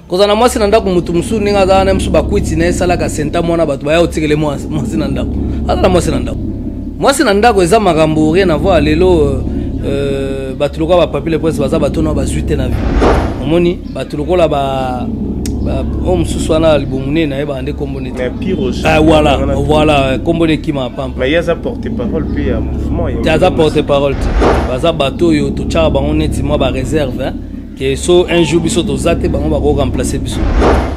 kozana mwasi na ndako mutu musu ninga za na msu bakwiti na sala ka senta mwana batu baya otikele mwasi na ndako ala mwasi na ndako eza makambo rien à voir lelo batu lokola ba papile prince baza batu na ba zuite na vie omoni batu lokola ba o mususu wana libomune na yeba ande kombone voilà kombone kima pampa mais yaza porte parole puis à mouvement yaza porte parole baza bato yo to tchaba bango neti moi ba réserve hein que so un jour biso to zate bango ba ko remplacer biso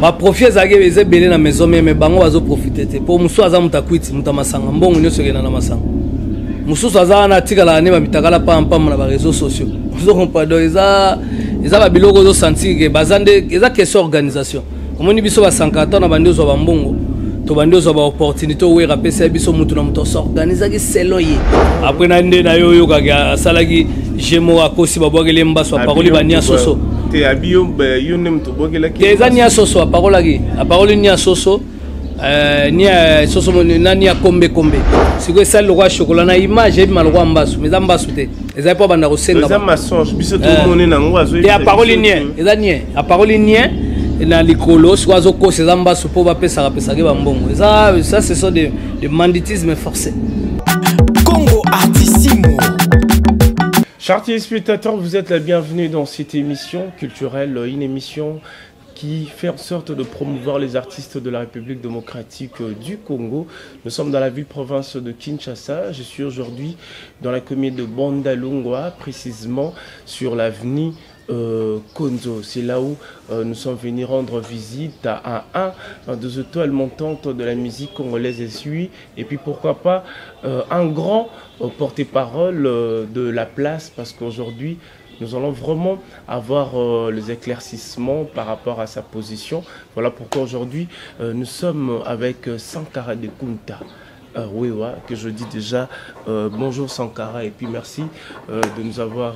ba profit ezake beze belé na maison mais bango bazo profiter te pour musu aza mutakwiti mutamasanga mbongo nyoso kena na masanga mususu aza na tikala ne ba mitakala pampa na ba réseaux sociaux zo comprendre eza ba biloko zo sentir que bazande eza question organisation omoni biso ba 140 na bandi zo ba mbongo to bandi zo ba opportunité we rapesa biso mutu na mutu s'organiser ki selon ye après na nde na yo ka salaki jemo akosi babwakele mbaso parole bania soso te abio yo nem to bwakela ki eza nia soso parole nia soso nia soso na nia kombe siko sala lokwa chocolat na image et malokwa mbaso mais mbaso te eza pas banda ko senga eza mensonge biso to moni na ngo azo ya parole nie eza nie a parole nie na likolo siko azo ko eza mbaso po ba pesa ke ba mbongo eza ça ce sont des banditisme forcé. Congo Artissimo. Chers téléspectateurs, vous êtes la bienvenue dans cette émission culturelle, une émission qui fait en sorte de promouvoir les artistes de la République démocratique du Congo. Nous sommes dans la ville-province de Kinshasa. Je suis aujourd'hui dans la commune de Bandalungwa, précisément sur l'avenue Konzo. C'est là où nous sommes venus rendre visite à un des étoiles montantes de la musique congolaise et puis pourquoi pas un grand porte-parole de la place, parce qu'aujourd'hui nous allons vraiment avoir les éclaircissements par rapport à sa position. Voilà pourquoi aujourd'hui nous sommes avec Sankara de Kunta. Oui, que je dis déjà bonjour Sankara et puis merci de nous avoir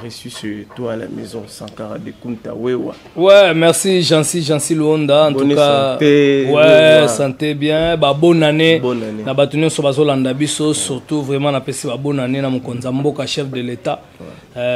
reçus chez toi à la maison Sankara de Kunta. Ouais, merci Jansi Luonda en bonne tout cas. Santé, ouais, santé bien. Bah, bonne année. Bonne année. Na batunyo so bazolanda biso surtout vraiment na pesi ba bonne année na mokonza mboka chef de l'État.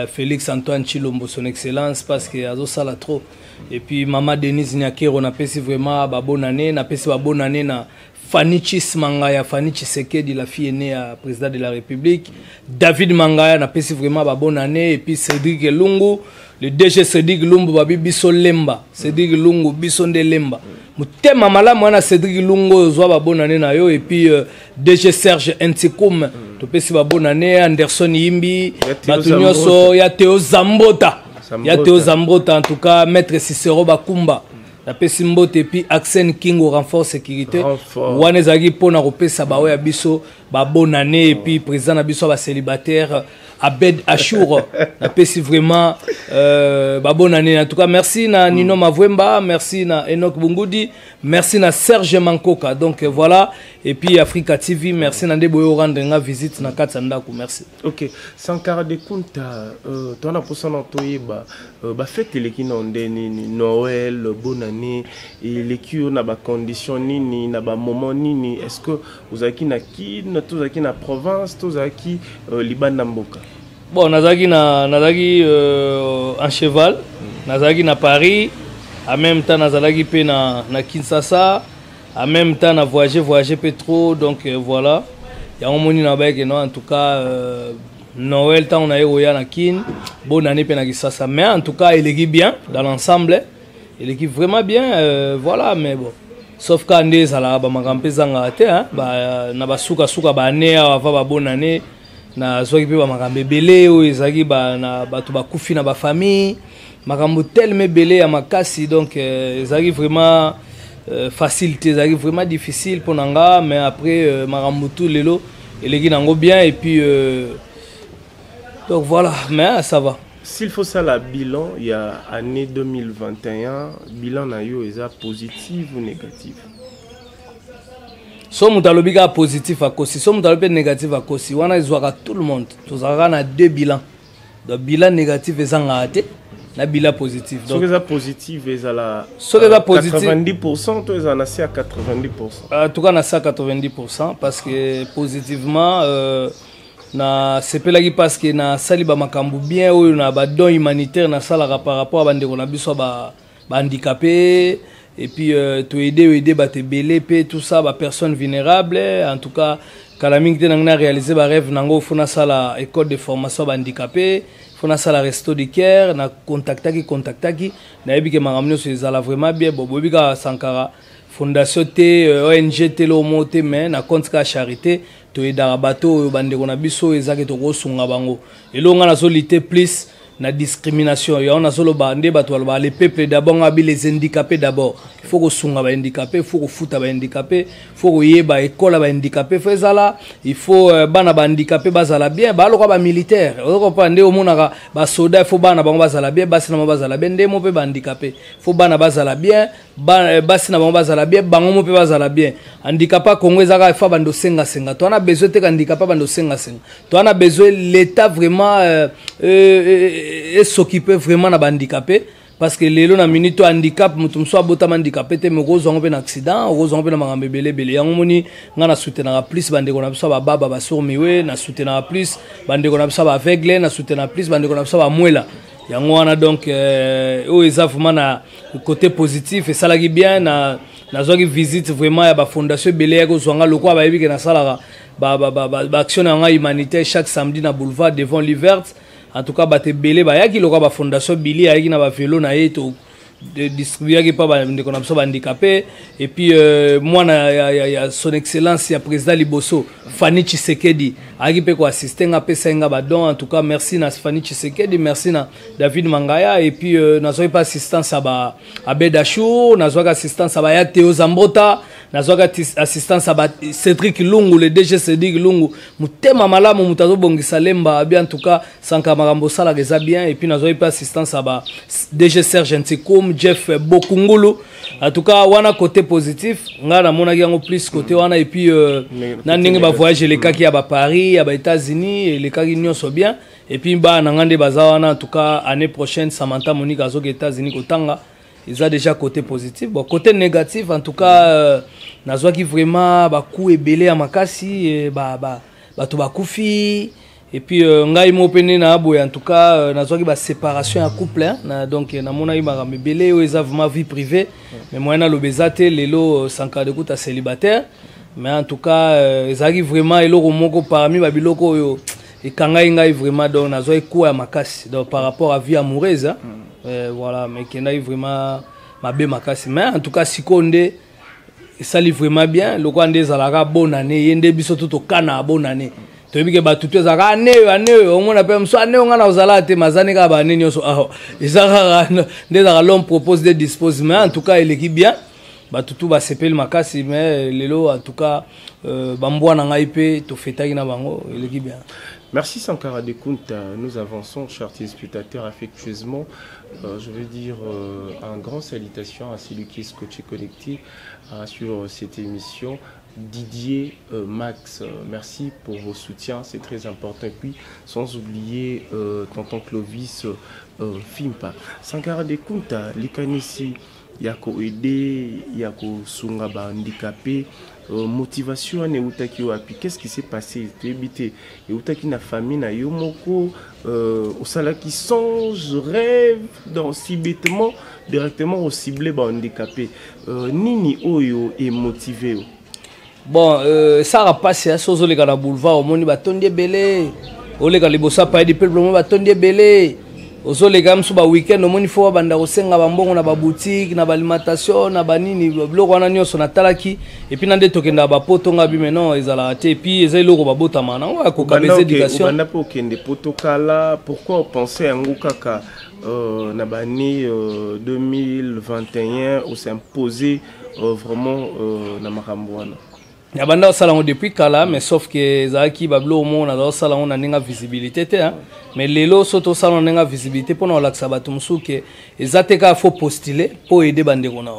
Félix Antoine Chilombo son excellence parce que azo sala trop. Et puis maman Denise Nyakero na pesi vraiment ba bonne année, na pesi ba bonne année na Fanichis Mangaya, Fanichis Sekedi, la fille aînée à président de la République. David Mangaya, n'a pas vraiment ba bonne année. Et puis Cédric Lungu, le DG Cédric Lumbu, babi Biso Lemba. Cédric Lungu, Biso de Lemba. Moutema mala, moi, Cédric Lungu, zoa ba bonne année na yo. Et puis DG Serge Ntikoum, tu peux si ba bonne année. Anderson Yimbi, Batunyoso, ya Théo Zambota. Ya Théo Zambota, en tout cas, Maître Cicero Bakumba. La Pessimbote et puis Axen King au renfort sécurité. Wanezagi pour na repesa ba ouais biso ba bonne année et puis président na biso ba célibataire Abed Achour. La pesi vraiment ba bonne année en tout cas merci na Nino Mavwemba, merci na Enoch Bungudi, merci na Serge Mankoka. Donc voilà et puis Africa TV merci na Ndeboyo rendre nga visite na Katsanda ku merci. OK, Sankara de Kunta toi na posa na toyeba ba fête leki na ndeni Noël bonne année et leki na ba condition nini na ba moment nini est-ce que vous avez na kin tous aki na province tous aki Liban na mboka. Bon nazaki en cheval nazaki na Paris en même temps nazalaki pe na Kinshasa en même temps na voyager peu trop donc voilà il y a un moni na ba que non en tout cas Noël temps on a eu na kin bonne année pe na Kinshasa mais en tout cas il est bien dans l'ensemble il est vraiment bien voilà mais bon sauf quand on est à la bamampezanga te hein ba na basuka ba ne ava ba bonne année na soki pe ba makambe belé o ezaki ba na bato ba kufi na ba famille makambo tellement belé ya makasi donc ezaki vraiment facilité ezaki vraiment difficile pour nanga mais après makambo tout lelo eleki nango bien et puis donc voilà mais ça va. S'il faut ça la bilan il y a année 2021 bilan na yo est positif ou négatif? So mutalobika positif à Kosi, so mutalobika négatif à Kosi. Wana izwaka tout le monde. Tous avons deux bilans. Donc bilan négatif est raté, na bilan positif. Donc ça positif est à la 90%, toi ils en assez à 90%. En tout cas, on a ça à 90% parce que positivement na sepelaki parce que na sali ba makambu bien ou na ba don humanitaire na sala par rapport à bande ko na biso ba handicapé et puis to aider ba te belé pe tout ça ba personnes vulnérables en tout cas Kalaming te nangna réaliser ba rêve nango fona sala école de formation ba handicapé fona sala resto de cœur na contactaki na yebi ke mangamno so ezala vraiment bien bobo bika Sankara fondation te ONG te lo moté mais na compte ka charité to edara bato bande kona biso ezake to ko sunga bango elonga na solité plus na discrimination ya on a solo bande bato ba les peuples d'abord abi les handicapés d'abord il faut que sunga ba handicapé il faut que futa ba handicapé il faut que yeba école ba handicapé fezala il faut bana ba handicapé bazala bien ba lokwa ba militaire oko pande o monaka ba soldat il faut bana bango bazala bien basi na bazala bien ndemo pe ba handicapé il faut bana bazala bien basi na bango bazala bien bango mo pe bazala bien handicapé Congo ezaka fa bando senga to on a besoin te handicapé bando senga to on a besoin l'état vraiment et s'occuper vraiment na handicapé parce que lelo na minute handicap mutum so abota handicapé te me gozo ngombe na accident gozo ngombe na mangambe belebele yango moni ngana soutenir plus bande ko na biso ba baba ba sormiwe na soutenir plus bande ko na biso ba aveugle na soutenir plus bande ko na biso ba mwela yango wana donc o eza vraiment na côté positif et ça la bien na zoki visite vraiment ya ba fondation belé ko zonga lokwa ba yebi ke na sala ba action na humanitaire chaque samedi na boulevard devant l'Iverte. En tout cas bate belé ba yaki lokwa ba fondation Billy ayaki na ba vélo na yeto de distribuer qui pas ba ndeko na biso ba handicapé et puis moi na son excellence ya président Liboso Fanny Tshisekedi ayaki pe ko assister nga pesa nga ba don en tout cas merci na Fanny Tshisekedi merci na David Mangaya et puis na zo pas assistance à Abedachou na zo assistance à ya Théo Zambota na zo assistance à Cédric Lungu le DG Cédric Lungu mutema malamu mutazo bongisa lemba bien en tout cas Sanka Marambo sala reza bien et puis na zo pas assistance à DG Serge Ntikom Jeff Bokungulu en tout cas wana côté positif nga na mona yango plus côté wana et puis na ndenge ba voyage les cas qui à Paris à États-Unis et les cas qui nyonso bien et puis ba na ngande baza wana en tout cas année prochaine Samantha Monique azo États-Unis kotanga ils a déjà côté positif bon côté négatif en tout cas na zo qui vraiment ba coup ebelé à makasi ba to ba kufi et puis ngai mo pene na boy en tout cas na zoki ba séparation à couple hein donc na mona ima me belé o eza vraiment vie privée mais moi na lobezate lelo sanka de kuta célibataire mais en tout cas ezaki vraiment eloko moko parmi ba biloko yo et kanga ngai vraiment donc na zoki ko ya makasi donc par rapport à vie amoureuse hein voilà mais kenda vraiment mabe makasi mais en tout cas sikonde ça li vraiment bien loko ande zalaka bonne année yende biso tout kana bonne année tobike batutu za ka ane omona pe mso ane ngana uzala te mazane ka ba nini so aho ezaka ndeza l'homme propose des dispositions en tout cas il est bien batutu ba sepel makasi mais lelo en tout cas bambwana ngai pe to fetaki na bango il est bien. Merci Sankara Dekunta. Nous avançons, chers téléspectateurs, affectueusement. Je veux dire un grand salutation à celui qui est scotché connecté sur cette émission. Didier Max, merci pour vos soutiens, c'est très important. Et puis, sans oublier tonton Clovis Fimpa. Sankara Dekunta, Likanisi, Yako Ede, Yako Sungaba handicapé. Motivation ne utaki wapi, qu'est-ce qui s'est passé t'ébité et utaki na famille na yomoko au sala qui songe rêve dans si bêtement directement au ciblé ba handicapé nini oyo est motivé bon ça va passer à sozo les gars na boulevard au moni batondi belé o les gars libosa pa di peuple mo batondi belé ozo les gars mso ba weekend au moni fo banda osenga ba mbongo na ba boutique na ba alimentation na ba nini biloko wana nyoso na talaki et puis nande tokenda ba poto ngabi maintenant ezala te et puis ezali loko ba botama na wa ko kabeza éducation banda po kende poto kala pourquoi penser à ngukaka na ba ni 2021 on s'est imposé vraiment na makambo wana ya banda salon depuis kala mais sauf que zaki bablo mo na do salon na ninga visibilité te hein mais lelo soto salon ninga visibilité pour na laksa batum suke ezateka faut postuler pour aider bande kona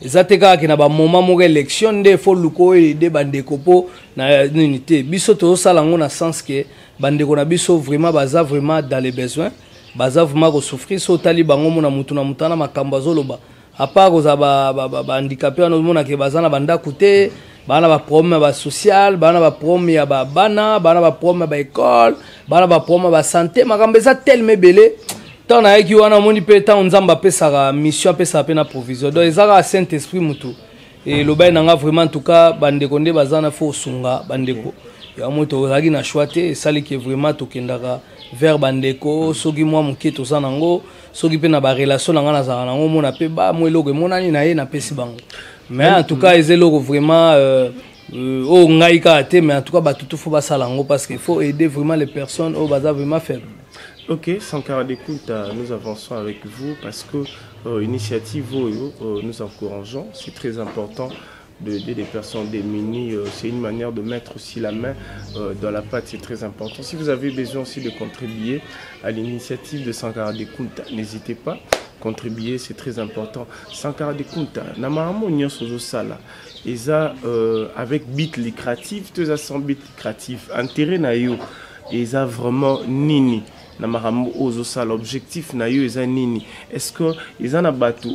ezateka ki na ba moment mo élection nde faut luko aider bande kopo na unité biso to salon na sens que bande kona biso vraiment baza vraiment dans les besoins baza vraiment ko souffrir so tali bango mo na mutu na mutana makamba zoloba à part ko za ba handicapé no mona ke bazana banda coûter bana ba problème ba social bana ba problème ya bana ba problème ba école bana ba problème ba santé makambo eza tellement belé tant na yaki wana moni pe tant nzamba pesaka mission pesaka pe na provision donc ezaka Saint Esprit mutu et le bain nanga vraiment en tout cas bandeko nde bazana fo sunga bandeko ya moto ragi na choité sali qui vraiment to kendaka vers bandeko soki moi muke to sanango soki pe na ba relation nanga na zana nango mona pe ba mo eloko monani na ye na pesi bango mais en tout cas ezelo vraiment oh ngaika te mais en tout cas ba tout faut ba salango parce qu'il faut aider vraiment les personnes au bazar vraiment faible. Ok, Sankara Dekunta, nous avançons avec vous parce que initiative nous encourageons, c'est très important d'aider les personnes démunies, c'est une manière de mettre aussi la main dans la pâte, c'est très important. Si vous avez besoin aussi de contribuer à l'initiative de Sankara Dekunta, n'hésitez pas, contribuer, c'est très important. Sankara Dekunta, Namaramo Nyosozo Sala, et ça avec bit lucratif, 200 bit lucratif, intérêt naïo, et ça vraiment nini. L'objectif na yo eza nini? Est-ce que ils en a battu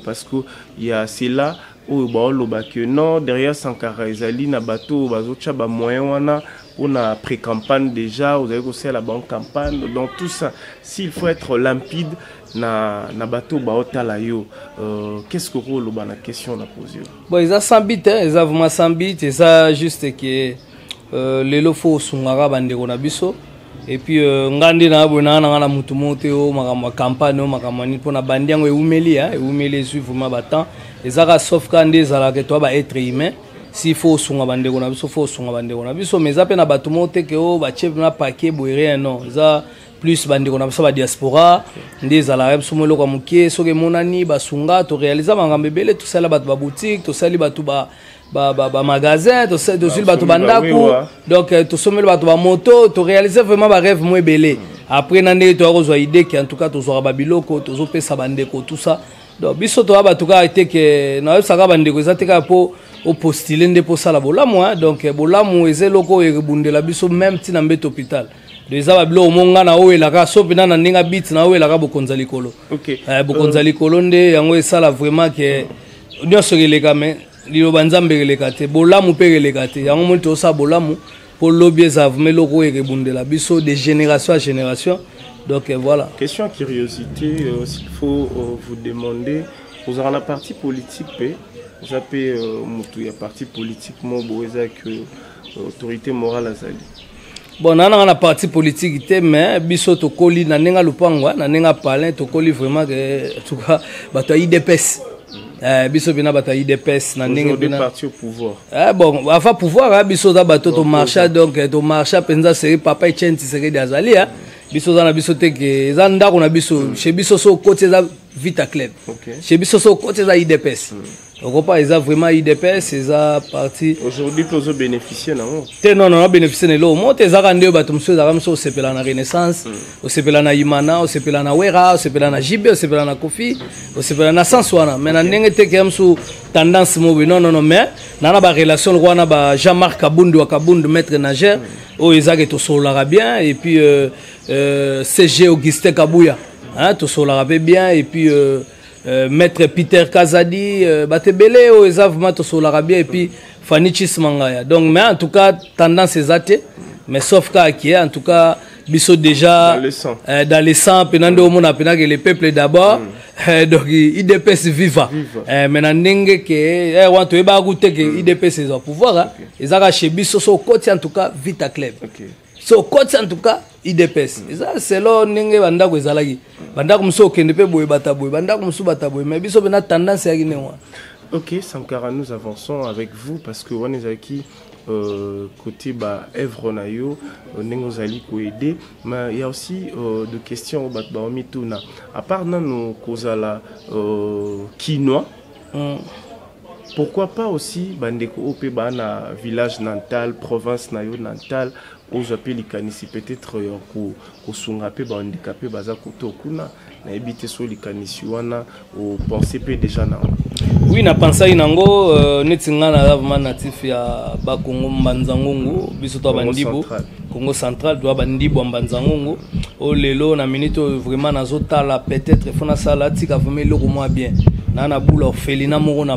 parce que il y a cela que non derrière Sankara ezali na bateau bazocha ba moyen wana on a pré-campagne déjà vous avez aussi la bonne campagne donc tout ça s'il faut être limpide na bateau baotala yo qu'est-ce que rôle ba na question na poser bon ils a 100 bits ils a vraiment 100 bits et ça juste que les lofo sungara bandeko na biso et puis ngandi na bona na mutu mote o makama campagne o makama ni pona bandi yango eumeli eumeli suivre ma batan ezaka sauf quand des ala que toi ba être humain s'il faut sunga bandeko na biso faut sunga bandeko na biso mais ape na batu mote ke o ba chef na paquet boire non za plus bandeko na biso ba diaspora des ala rep somelo kwa mukie soke monani ba sunga to réaliser bangambe bele tout ça la batu ba boutique to sali batu ba magasin to se de batu bandaku donc to somelo batu ba moto to réaliser vraiment ba rêve moi belé après nande to rozwa idée qui en tout cas to zo ba biloko to zo pesa bandeko tout ça donc biso to ba tout cas été que na saka bandeko za teka po au postuler nde po sala bolamu donc bolamu ezeloko ebundela biso même tina mbete hôpital les abablo monga na o elaka so pena na ninga bit na o elaka bokonza likolo OK bokonza likolo nde yango esala vraiment que nyonso keleka mais lilo banzambe keleka te bolamu pe keleka te yango moto sa bolamu pour lobby za vmeloko ekebundela biso de génération à génération donc voilà question curiosité s'il faut vous demander vous aurez la partie politique pe vous appelez mutu ya parti politique mo boeza que autorité morale azali bon nana na parti politique te mais biso to koli na nenga lupangwa na nenga palin to koli vraiment que en tout cas bato IDPS biso bina bato IDPS na nenga bina parti au pouvoir bon avant pouvoir biso za bato to marcha donc to marcha penza c'est papa Etienne Tshisekedi azali biso za na biso te ke za ndako na biso chez biso so côté za Vita Club chez biso so côté za IDPS donc pas ils a vraiment IDPS ils a parti aujourd'hui pour bénéficier non non bénéficier de l'eau monte ils a rendu bato monsieur za ramso sepela na Renaissance au sepela na Imana au sepela na Wera au sepela na Jibe au sepela na Kofi au sepela na Sanswana mais na ndenge te ke amso tendance mo non mais na ba relation rwana ba Jean-Marc Kabundu maître nageur oh ils a que to solara bien et puis CG Augustin Kabouya to solara bien et puis maître Peter Kazadi batebele o ezavement to solara bien et puis Fanny Chismangaya donc mais en tout cas tendance ezate mais sauf cas qui est en tout cas biso déjà dans le sang penando o mona penaka le peuple d'abord donc IDPS viva mais na ndenge que want to eba goûter que IDPS est au pouvoir ezaka chez biso so côté en tout cas Vita Club so côté en tout cas IDPS ça c'est là ndenge banda ko ezalaki banda ko mso kende pe boye bataboye banda ko mso bataboye mais biso bena tendance ya kinewa. OK Sankara nous avançons avec vous parce que on est qui côté ba Evre nayo nengozali ko aider mais il y a aussi de questions au bat ba mituna à part nano kozala quinoa pourquoi pas aussi bandeko ope bana village natal province nayo natal aux appels ikanisi peut-être ko sunga pe ba handicapé baza koto kuna na ebité so likanisi wana au penser pe déjà na oui na pensai nango netinga na vraiment natif ya ba Congo Mbanzangongo biso to bandibo Congo central doit bandibo Mbanzangongo o lelo na minute vraiment nazotala peut-être fona sala tika vraiment loko moi bien na bula orphelinat moko na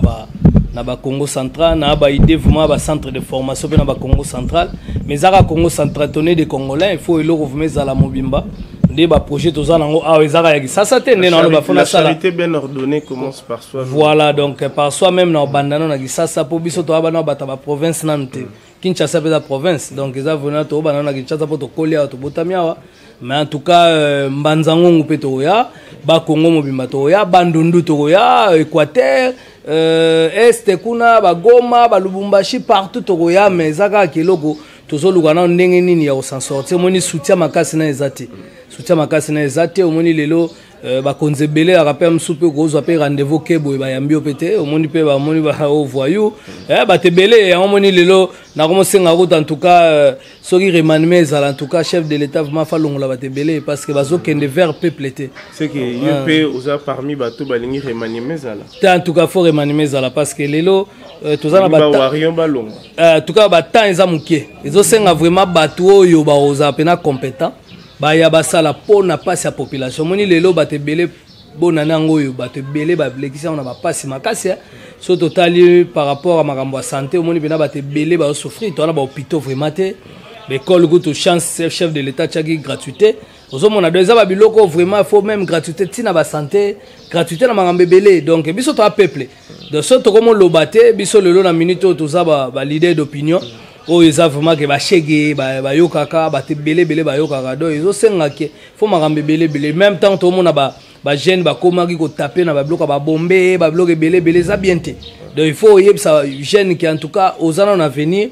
ba Congo central na ba idée vraiment ba centre de formation na ba Congo central mais zaka Congo central tonné des Congolais il faut eloko vraiment zala mobimba nde ba projet toza nango awa ezaka ya kisasa te nde na ba fona sala. La charité bien ordonnée commence par soi. Voilà, donc par soi même na bandana na kisasa po biso to abana bata ba province nante. Kinshasa pe la province, donc eza vena to banana na Kinshasa po to kolia to botamia. Mais en tout cas Mbanzangongu pe to ya, ba Congo mobimba to ya, Bandundu to ya, Équateur, Est kuna ba Goma, ba Lubumbashi partout to ya, mais zaka keloko tozo lugana ndenge nini ya s'en sortir. Moni soutien makasi na ezati. Soutien makasi na ezati, omoni lelo ba konzebele a rappel msupe ko zo pe rendez-vous kebo ba yambi opete, omoni pe ba moni ba o voyou. Ba tebele omoni lelo na commencé nga route en tout cas soki remaniement en tout cas chef de l'état vraiment falongola ba tebele parce que bazo kende vers peuple été. C'est que UP oza parmi bato balingi remaniement en tout cas faut remaniement parce que lelo tozana ba warion balongo. En tout cas ba temps eza mukie. Ezo senga vraiment bato oyo ba oza pena compétent. Ba ya basala pona passe ya population moni lelo batebele bonana ngoyo batebele ba blekisa on a ba passe makasi so total par rapport à makambo ya santé moni bena batebele ba souffrir to na ba hôpitaux vraiment te l'école goûte chance chef de l'état tchaki gratuité ozo mona deux ba biloko vraiment faut même gratuité tina ba santé gratuité na makambo belé donc biso to a peuple de so to comme lobaté biso lelo na minute to za ba leader d'opinion. Oh ils ont vraiment que ba chege ba yokaka ba te belé ba yokaka donc ils ont sengaki faut makambe belé même temps tout le monde ba jeune ba komaki ko taper na ba bloc ba bomber ba bloc belé ça bien te donc il faut y ça jeune qui en tout cas aux années en avenir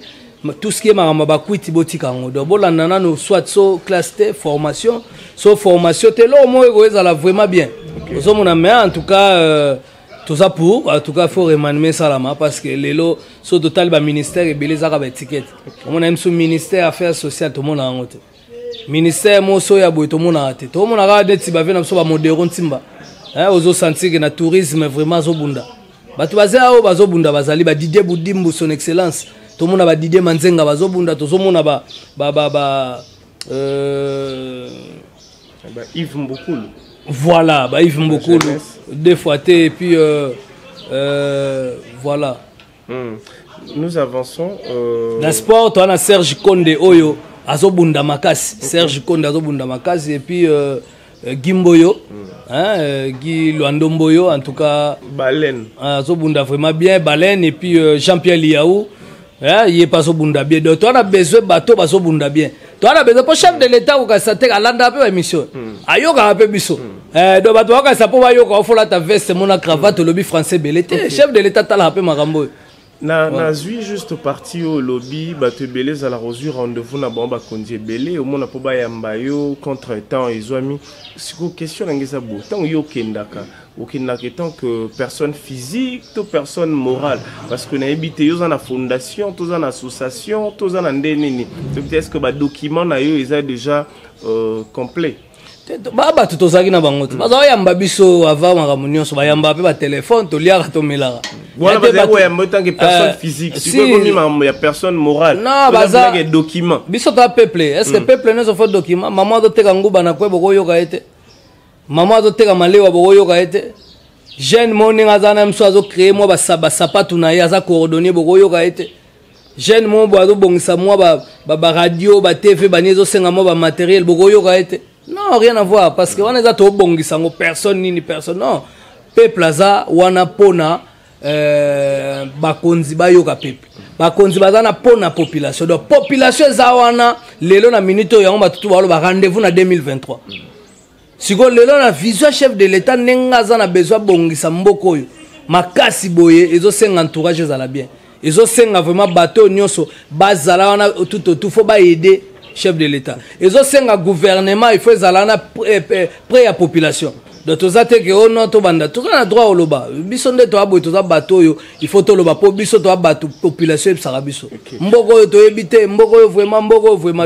tout ce qui est maramba ba kwiti botika ngo donc bolanda nano soit so classe T formation so formation te lo mo ko ezala vraiment bien aux hommes mais en tout cas tout ça pour en tout cas faut remanier salama parce que les lots sont total ba ministère et belé zaka ba étiquette on aime sous ministère affaires sociales tout monde en route ministère mo so ya boy tout monde en route tout monde a des tiba vena so ba modéron timba hein ozo sentir que na tourisme vraiment zo bunda batu bazela o bazo bunda bazali ba Didier Boudimbu son excellence tout monde ba Didier Manzenga bazo bunda to zo mona ba Yves Mbokulu. Voilà, bah Yves Mbokulu deux fois et puis voilà. Nous avançons. Dans sport, on a Serge Konde Oyo, Azobunda Makasi, Serge Konde Azobunda Makasi et puis Gimboyo, Guy Luandomboyo en tout cas. Baleine. Azobunda vraiment bien, Baleine et puis Jean-Pierre Liaou, il est pas Azobunda bien. Donc on a besoin de bateau, Azobunda bien. Toi on a besoin pour chef de l'état ou ka saté alanda pe émission. Ayoka pe biso. Donc bato ka sapo ba yoka faut la ta veste mon cravate lobby français belete. Chef de l'état tala pe makambo. Na zui juste parti au lobby bato belé à la rosure rendez-vous na bomba konzi belé au mona po ba yamba yo contre temps ezwami. Siko question ngeza bo. Tant yo kendaka. Aucune tant que personne physique, toute personne morale. Parce que nous avons une fondation, nous avons une association, nous avons un déni. Est-ce que le document est déjà complet? Baba tout ça qui n'a pas monté. Parce que yamba biso avant ma réunion sur yamba pe ba téléphone to liara to melara. Voilà parce que yamba tant que personne physique. Si comme il y a personne morale. Non, baza que document. Biso to peuple. Est-ce que peuple ne se fait document? Maman do te kanguba na kwe boko yoka ete. Maman do te kamalewa boko yoka ete. Jeune mon ngazana mso azo créer moi ba sapatu na ya za coordonner boko yoka ete. Jeune mon bo azo bongisa moi ba radio ba TV ba nezo senga moi ba matériel boko yoka ete. Non, rien à voir parce que on est à tout bongisa ngo personne ni personne non. Peuple aza wana pona bakonzi ba yoka peuple. Bakonzi bazana pona population. Donc population za wana lelo na minute yango batutu ba ba rendez-vous na 2023. Siko lelo na vision chef de l'état nenga za na besoin bongisa mboko yo. Makasi boye ezo senga entourage za la bien. Ezo senga vraiment bateau nyonso bazala wana tout faut ba aider chef de l'état. Ezo senga gouvernement il faut zala près à population. Donc tout ça te que on to banda tout na droit au loba. Biso nde to abo to za bateau yo il faut to loba po biso to bateau population sera biso. Mboko yo to ebité mboko yo vraiment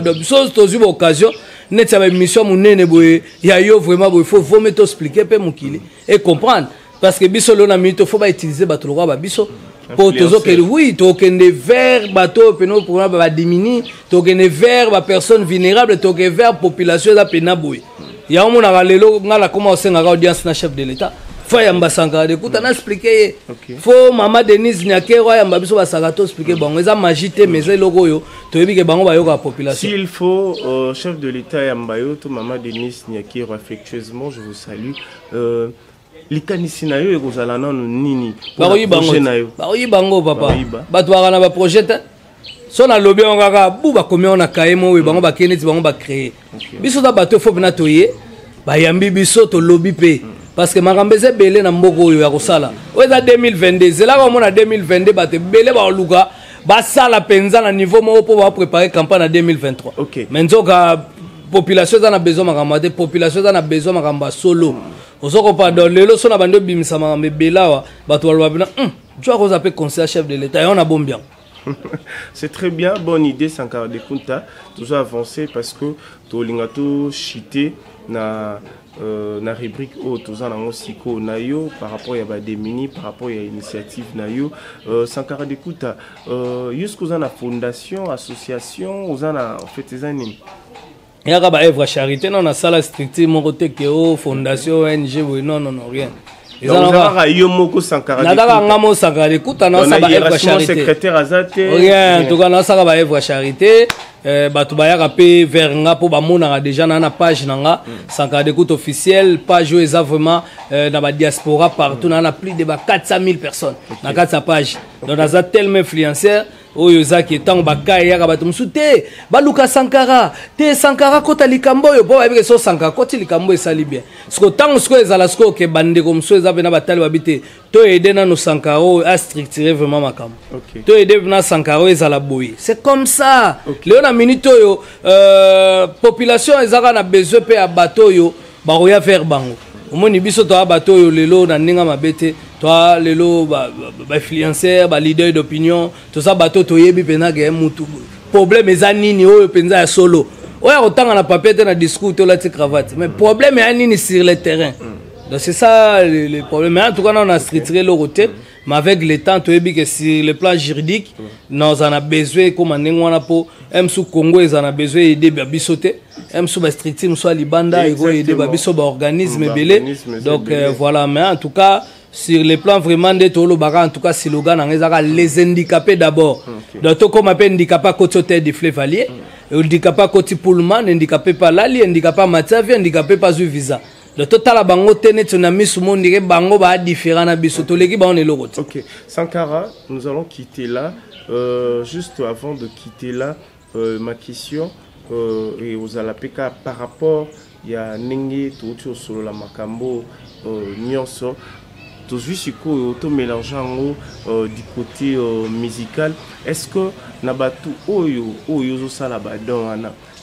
donc biso to zu occasion net sa mission munene boye ya yo vraiment boye faut mettre expliquer pe mukili et comprendre parce que biso lo na minute faut pas utiliser bateau lo ba biso pour tozo que oui to kende vers bateau peno pour ba diminuer to kende vers ba personne vulnérable to que vers population da pena boye ya mona lelo ngala comment senga audience na chef de l'état faut yamba Sankara de Kouta na expliquer faut Maman Denise Nyakero yamba biso ba Sagato expliquer bon eza magité mais c'est logo yo to yebi ke bango ba yo ka population. S'il faut chef de l'État yamba yo to Maman Denise Nyakero affectueusement je vous salue likanisi na yo ekozala nanu nini projet na yo baoyi bango papa bato bakana ba projet so na lobby on kaka bu ba komi on akaye mo we bango ba keneti bango ba créer biso da bato fo bina toye ba yambi biso to lobby pe parce que makambo eze belé na mboko oyo ya kosala oza 2022 zela ko mona 2022 bato belé ba luka ba sala penza na niveau mo po ba préparer campagne en 2023 mais nzoka population za na besoin makambo de population za na besoin makambo solo osoko pardon lelo so na bando bimisa makambo belawa bato balwa bina tu as osapé conseiller chef de l'État et on a bon bien. C'est très bien, bonne idée Sankara de Kunta, toujours avancer parce que to lingato chité na rubrique au tozana ngosiko na yo par rapport à des mini par rapport à initiative na yo Sankara de Kunta jusqu'aux na fondation association aux na en fait les années il y a ba œuvre charité non na sala strictement côté que fondation ONG non rien. Nada yomoko Sankara nada ngamo Sankara de Kouta na sa ba œuvre charité secrétaire azate rien en tout cas na sa ba œuvre charité bato bayaka pe vers nga po ba mona déjà na page nanga Sankara de Kouta officiel page eza vraiment na ba diaspora partout na plus de 400 000 personnes na 400 page donc na tellement influenceur oyo zaki tango bakay yaka bato musute baluka Sankara te Sankara kota likambo yo po ba bike so Sankara koti likambo esali bien sko tango sko ezala sko ke bande comme so eza bena batali babite to aider na no Sankara a structurer vraiment makambo to aider na Sankara ezala boy c'est comme ça leo na minute yo population ezaka na besoin pe ya bato yo ba roya faire bango omoni biso to bato yo lelo na ninga mabete toi lelo ba influenceur ba leader d'opinion tout ça bato to yebi pena ke mutu problème eza nini oyo penza ya solo oya kotanga na papier te na discours to la ti cravate mais problème ya nini sur le terrain donc c'est ça le problème mais en tout cas on a structuré le côté mais avec le temps to yebi que sur le plan juridique nous en a besoin comme ndengwana po MSU Congo ils en a besoin aider biso te MSU ba structure soit libanda et go aider biso ba organisme belé donc voilà mais en tout cas sur le plan vraiment de Tolo Baka, en tout cas, slogan, les handicapés d'abord. Donc, tout comme appelle handicapé à côté de Flévalier, handicapé à côté Pullman, handicapé par Lali, handicapé à Matavi, handicapé par visa. Donc, total à Bango, Tenet, on a mis sur mon dirait Bango, bah, différent à Bissoto, l'équipe, on est l'autre. Ok. Sankara, nous allons quitter là. Juste avant de quitter là, ma question, et aux Alapeka, par rapport, il y a Nengue, tout sur la Makambo, Nyonso. Tous auto mélangeant du côté musical est-ce que nabatu oyo sala badon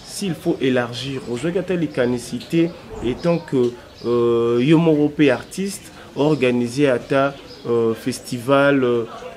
s'il faut élargir aux canicité étant que yomorope artiste organisé à ta festival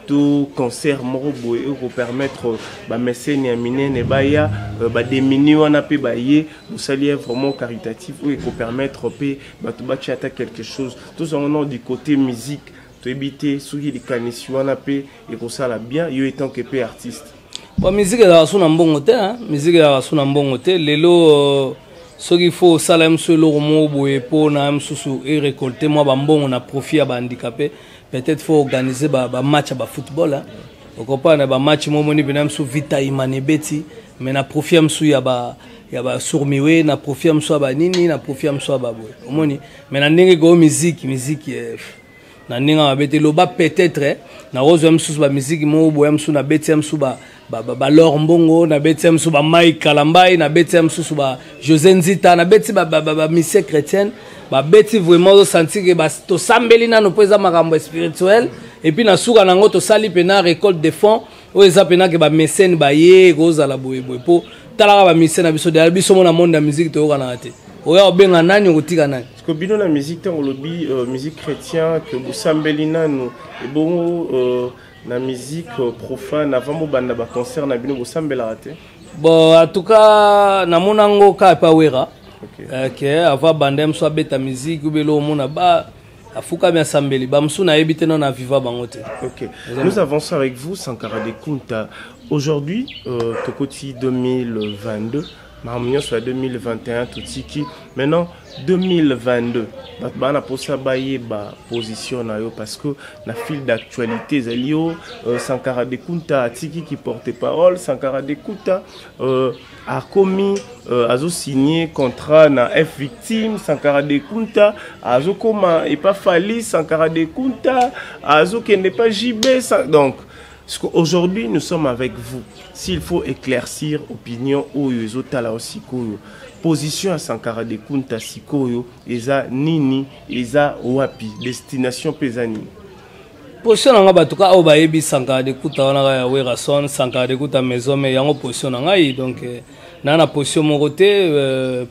tout concert morobo et pour permettre ba mécène ya minene baya ba démini wana pe baye vous saliez vraiment caritatif ou pour permettre pe ba to ba chata quelque chose tout ça au nom du côté musique to éviter souki di kanisi wana pe et pour ça la bien yo étant que pe artiste ba musique ya suna mbongo te hein musique ya suna mbongo te lelo ce qu'il faut sala msolo mobo e po na msusu et récolter moi ba mbongo na profit ya ba handicapé peut-être faut organiser ba match ba football hein on comprend ba match mo moni bina msu vita imane beti mais na profit msu ya ba surmiwe na profit msu ba nini na profit msu ba boy omoni mais na ndenge go musique na ndinga ba beti loba peut-être na rozo msu ba musique mo boy msu na beti msu ba Lor Mbongo na beti msu ba Mike Kalambai na beti msu ba José Nzita na beti ba mission chrétienne ba beti vraiment sentir que ba to sambeli na no pesa makambo spirituel et puis na suka nango to sali pena récolte de fonds o eza pena que ba mécène ba ye goza la boye po tala ba mécène biso de biso mona monde de musique to kana te o ya obenga nani otika nani parce que bino na musique to lobby musique chrétien que bu sambeli nanu et bon na musique profane avant mo banda ba concert na bino bu sambela raté bon en tout cas na monango ka pa wera OK avant bandem so beta musique ubelo mona ba afuka bien sambeli ba msuna ebite non na viva bangote. OK. Nous avançons avec vous Sankara de Kunta. Aujourd'hui Tokoti 2022 Mahamignon soit 2021 tout tiki. Maintenant 2022. Bana pour ça bailler ba position na yo parce que na fil d'actualité Zalio Sankara Dekunta tiki qui porte parole. Sankara Dekunta a commis a signé contrat na F victime. Sankara Dekunta a koma et pas Fali. Sankara Dekunta a qui n'est pas JB. Donc aujourd'hui nous sommes avec vous. S'il faut éclaircir opinion ou yozotala aussi koyo position à Sankara Dekunta sikoyo eza nini eza wapi destination pesani position nga batuka o bayebi Sankara Dekunta wana ya Werason Sankara Dekunta maison mais yango position ngai donc na position mon côté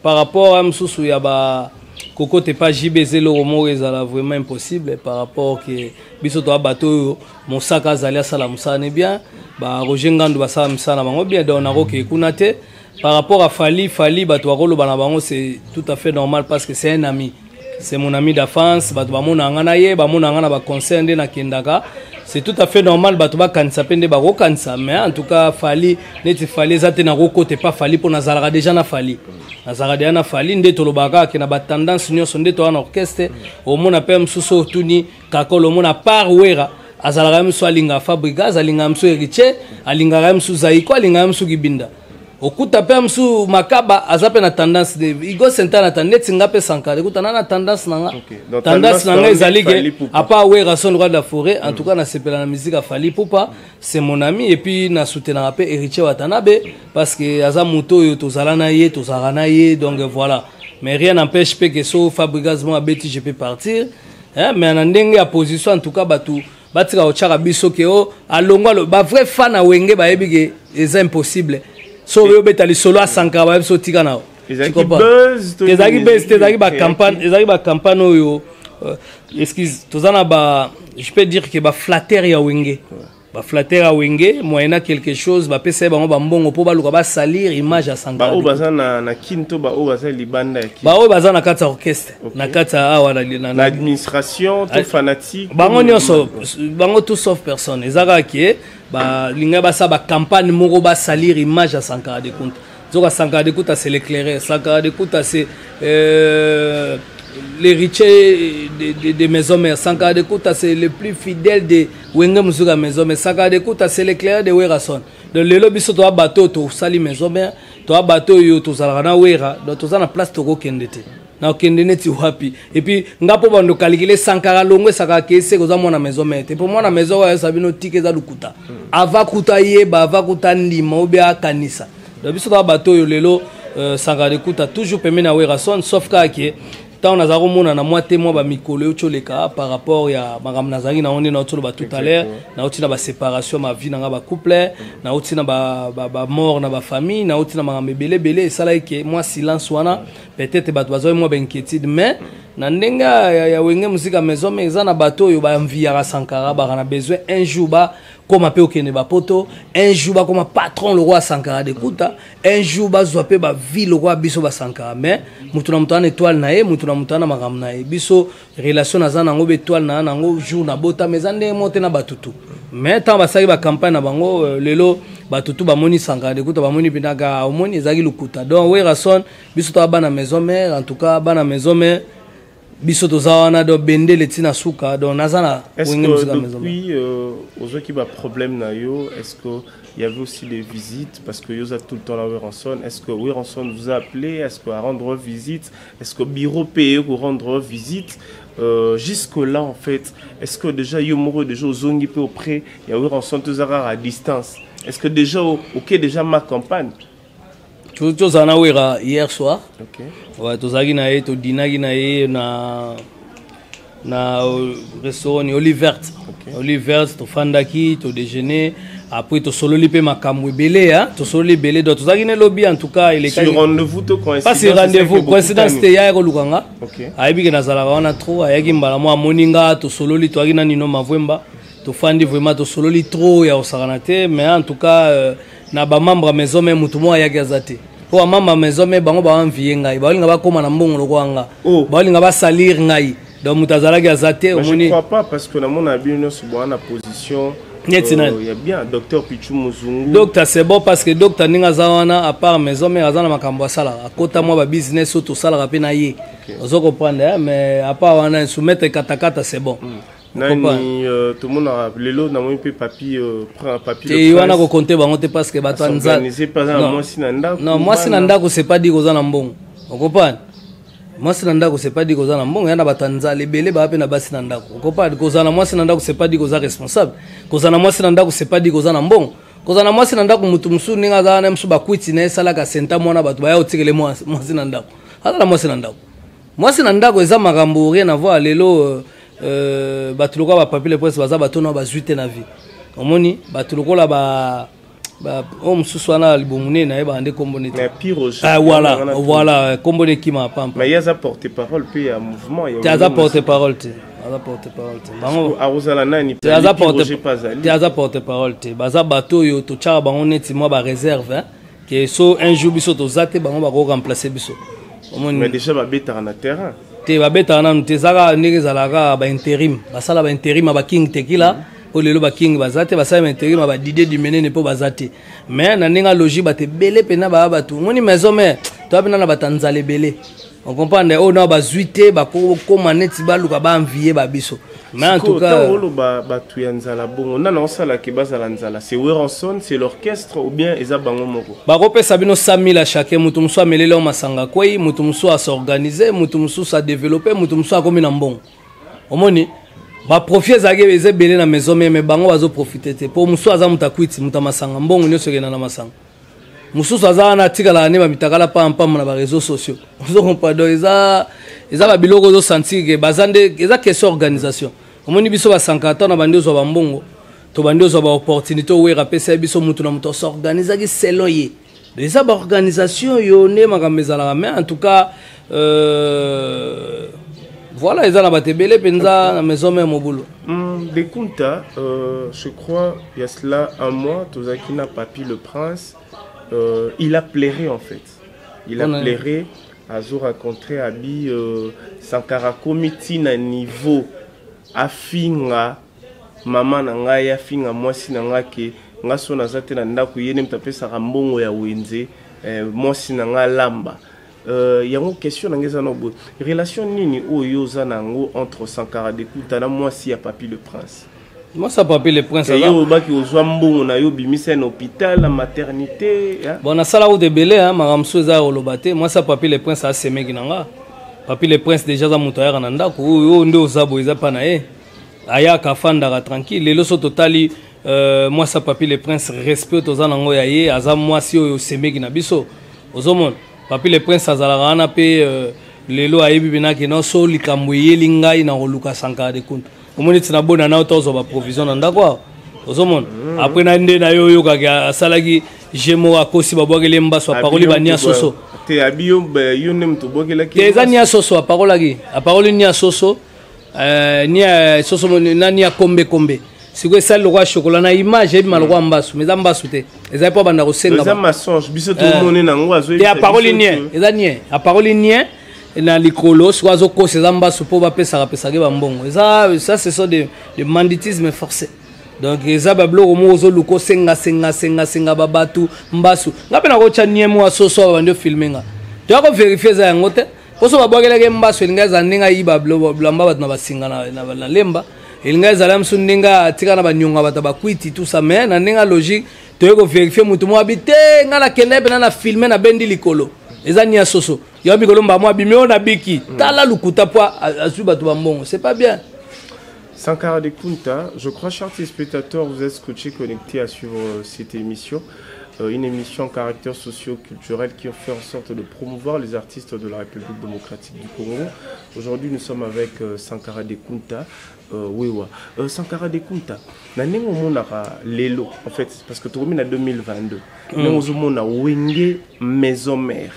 par rapport à msusu ya ba Koko t'es pas JBZ le romo ezala vraiment impossible par rapport que biso to bato mon sac azalia sala musane bien ba Roger Ngandu basala musana bango bien donc nako ke kunate par rapport à Fali bato bakolo bana bango c'est tout à fait normal parce que c'est un ami, c'est mon ami d'enfance bato bamona ngana ye bamona ngana ba concert na kendaka c'est tout à fait normal bato ba kanisa pende ba ko kanisa mais en tout cas Fali neti Fali zate na ko te pas Fali pour nazala déjà na Fali nazala déjà na Fali nde tolobaka ke na ba tendance nyonso nde to en orchestre au mona pe msuso tuni kakolo mona par wera azala mso alinga Fabrigas alinga mso Eriche alinga mso Zaiko alinga mso Gibinda okuta pe msu makaba azape na tendance de igo senta na tendance ngape Sankara Dekunta na tendance nanga tendance nanga ezalike a pas wera son roi de la forêt en tout cas na sepela na musique a Fali Poupa c'est mon ami et puis na soutenir pe Eriche Watanabe parce que aza moto yo tozala na ye tozara na ye donc voilà mais rien n'empêche pas que so Fabrigas mon abeti je peux partir hein mais na ndenge ya position en tout cas batu batika ochaka biso ke o alongwa le ba vrai fan a wenge ba yebi que c'est impossible so yo betali solo a Sankara ba so tika nao ezaki buzz ezaki ba campagne yo excuse tozana ba je peux dire que ba flatter ya wenge ba flatter ya wenge moyena quelque chose ba pesa bango ba mbongo po ba luka ba salir image ya Sankara ba o bazana na kinto ba o bazana libanda ya kinto ba o bazana kata orchestre na kata awa na administration to fanatique bango nyonso bango tout sauf personne ezaka ki ba linga ba sa ba campagne moko ba salir image ya Sankara Dekunta zoka Sankara Dekunta c'est l'éclaireur Sankara Dekunta c'est l'héritier de maison mère Sankara Dekunta c'est le plus fidèle de wenge musuka maison mère Sankara Dekunta c'est l'éclaireur de Werason donc lelo biso to bateau to sali maison mère to bateau yo to zala na wera donc to na place to ko kendete na kendene ti wapi et puis ngapo bando calculer Sankara longwe saka kese ko za mona maison mère te pour moi na maison wa sabino tike za lukuta ava kuta yeba ava kuta ndima obia kanisa donc biso to bateau yo lelo Sankara Dekunta toujours permet na Werason sauf que tant on a zaromona na moitié moi ba mikolo yo choleka par rapport ya magam nazari na on na otolo ba tout à l'heure na otina ba séparation ma vie na ba couple na otina ba mort na ba famille na otina magam belé ça là que moi silence wana peut-être ba bazo moi ba inquiétude mais na ndenga ya wenge musique maison mais za na bato yo ba envie ya Sankara ba na besoin un jour ba comme appelé okene ba poto un jour ba comme patron le roi Sankara Dekunta un jour ba zoapé ba vie le roi biso ba Sankara mais mutuna mutana étoile na ye mutuna mutana magam na ye biso relation na za nango étoile na nango jour na bota mais ande monte na batutu mais tant ba saki ba campagne na bango lelo batutu ba moni Sankara Dekunta ba moni binaga omoni ezaki lukuta donc Werason biso to ba na maison mère en tout cas ba na maison mère biso tozawana do bende le tina suka do nazana wenge musique maison depuis aux qui ba problème na yo est-ce que il y avait aussi des visites parce que yosa tout le temps la Werason est-ce que Werason vous a appelé est-ce que à rendre visite est-ce que bureau payé pour rendre visite jusque là en fait est-ce que déjà yo moro déjà aux zongi peu auprès il y a Werason tozara à distance est-ce que déjà OK déjà ma campagne tu zana wera hier soir OK ouais tozaki na ye to dinaki na ye na restaurant Olivert Olivert to fandaki to déjeuner après to sololi pe makamwe belé hein to sololi belé do tozaki ne lobby en tout cas il est sur rendez-vous to coïncidence pas sur rendez-vous coïncidence te ya ko lukanga OK ayibi ke nazala wana trop ayaki mbala mo moninga to sololi to akina nino mavwemba to fandi vraiment to sololi trop ya osakana te mais en tout cas na ba membre maison même mutumo ayaki azate po mama maison mais bango ba envie ngai ba linga ba koma na mbongo lokwanga ba linga ba salir ngai donc mutazalaki azate omoni je crois pas parce que na mon abino sur na position Il y a bien docteur Pichu Muzungu. Docteur c'est bon parce que docteur ninga zawana à part maison mais azana makambo sala à côté moi ba business auto sala rapena yé ozo comprendre mais à part wana soumettre katakata c'est bon nani tout le monde a lelo na moi papier prend un papier et wana ko compter bango te parce que bato nza non moi sinanda ko c'est pas dit ko zana mbongo on comprend moi sinanda ko c'est pas dit ko zana mbongo yana batanza lebele ba pe na basi nanda ko comprend ko zana moi sinanda ko c'est pas dit ko za responsable ko zana moi sinanda ko c'est pas dit ko zana mbongo ko zana moi sinanda ko mutu musu ninga za na musu ba kwiti na sala ka senta mona bato ba ya otikele moi sinanda ko hala moi sinanda ko eza makambo rien à voir lelo batuluka ba papier le presse baza batona ba zuite na vie omoni batuluka ba om suswana libomune na eba ande kombonete mais pire voilà kombone ki ma pampa mais yaza porte parole puis à mouvement yaza porte parole te bango arozala nani yaza porte parole te baza bato yo to tchara bango neti moi ba réserve que so un jour biso to zate bango ba ko remplacer biso omoni mais déjà ba beta na terrain te babeta na mtezaka ndenge zalaka ba intérim basala ba intérim ba king tekila o lelo ba king bazate basala ba intérim ba didé du menene po bazate mais na ndinga logique ba te belé pena ba batu moni maison mais to bina na batanzale belé on comprend o na ba zuité ba ko maneti ba luka ba envier ba biso mais en tout cas ba tu yanzala bongo na na sala ke bazala nzala c'est Weranson c'est l'orchestre ou bien eza bango moko ba ko pesa bino 100 000 à chacun mutu musu amelele o masanga kwei mutu musu a s'organiser mutu musu a développer mutu musu a komi na mbongo omoni ba profiter zage eze belé na maison mais bango bazo profiter te pour musu aza mutakwiti mutamasanga mbongo nyoso kena na masanga musu aza na tikala ne ba mitakala pampa na ba réseaux sociaux ozo comprendre eza ba biloko zo sentir que bazande eza question organisation omoni biso ba 140 na bandi zo ba mbongo to bandi zo ba opportunité we rapesa biso mutu na mutu s'organiser ki selon ye eza ba organisation yo ne makamezala mais en tout cas voilà ils ont abattu belé penza na maison même au boulot de Kunta je crois il y a cela un mois Tozakina Papi le Prince il a plairé en fait il a plairé Azo rencontré Abi Sankara comité na niveau afinga mama na ngai afinga mwasi na ngake ngaso na zate na ndako yene mtapesa mbongo ya wenze mwasi na nga lamba yango question na ngeza no bo relation nini oyo za nango entre Sankara de Kunta na mwasi ya Papi le Prince moi ça Papi le Prince yo baki ozwa mbongo na yo bimisa na hôpital la maternité bon na sala ou de belé hein maramso za olobate moi ça Papi le Prince a semeki nanga Papi le Prince déjà za mutaya na ndako yo ndo zabo eza pa na aya kafanda tranquille lelo so totali moi ça Papi le Prince respect aux nango ya ye aza mwasi oyo semeki na biso ozomona Papi le Prince azalaka na pe lelo ayebi binaki no so likambo yeli ngai na oluka Sankara de Kunta omoni tina bona na otozo ba provision na ndako ozomona après na nde na yo yo ka asalaki jemo akosi babwakele mbaso parole bania soso te abiyo yo nem to bwakela ki eza nia soso a parole nia soso nia soso na kombe siko esali lokwa chocolat na image ebi malokwa mbasu mais mbasu te eza po banda ko senga eza mensonge biso to moni na ngo azo ya parole nie eza nie a parole nie na likolo siko azo ko seza mbasu po ba pesa ke ba mbongo eza ça ce sont des banditisme forcé donc eza ba bloko mo zo luko senga babatu mbasu ngape na ko cha nie mo asoso ba ndio filminga to ko vérifier za yango te poso ba bwakela ke mbasu linga za ndinga yiba blamba bat na basinga na lemba ilinga za lamsu ndinga tika na banyonga bata bakwiti tout ça mais na ndinga logique to ko vérifier mutu mo habité ngala kende pe na filmer na bendi likolo eza nia soso yo bikolo mba mo bimeo na biki tala lukuta po azu batu ba mbongo c'est pas bien. Sankara de Kunta, je crois chers téléspectateurs vous êtes scotchés connectés à suivre cette émission. Une émission caractère socio-culturel qui fait en sorte de promouvoir les artistes de la République démocratique du Congo. Aujourd'hui, nous sommes avec Sankara de Kunta. Sankara de Kunta, nanengo monaka lelo en fait parce que tout le monde en 2022. Nous mona wenge maison mère.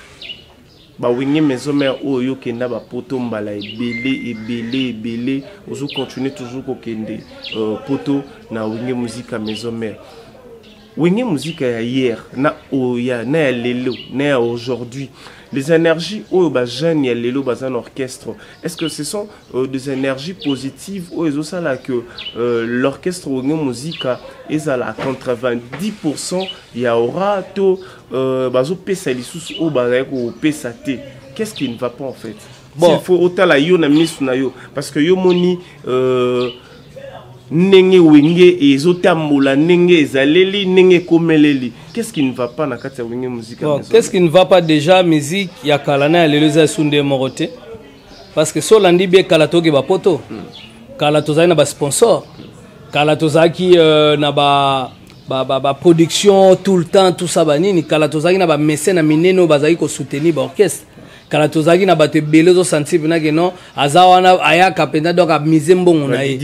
Ba wenge maison mère oyo kenda ba poto mbala ebele ozo continuer toujours ko kende poto na wenge musique à maison mère. Wenge musique ya hier na oya na ya lelo na ya aujourd'hui les énergies où bah jeunes il y a les bazan orchestre, est-ce que ce sont des énergies positives ou est-ce ça là que l'orchestre ou musique est à la 90% il y aura tout bazo pesa lisusu ou bazai ko pesa te. Qu'est-ce qui ne va pas en fait? Bon, il faut autant la yo na misu na yo parce que yo moni nenge wenge ezotambola nenge ezaleli nenge komeleli. Qu'est-ce qui ne va pas na kati ya wenge musique? Bon, qu'est-ce qui ne va pas déjà musique ya kalana ya lelo za sunde morote parce que so landi be kala toke ba poto kala tozali na ba sponsor kala tozaki na ba production tout le temps tout ça banini kala tozaki na ba mécène na mineno bazaki ko soutenir ba orchestre kala tozaki na bato ebele ozosentir pena ke non aza wana ayaka mpenza donc amise mbongo na ye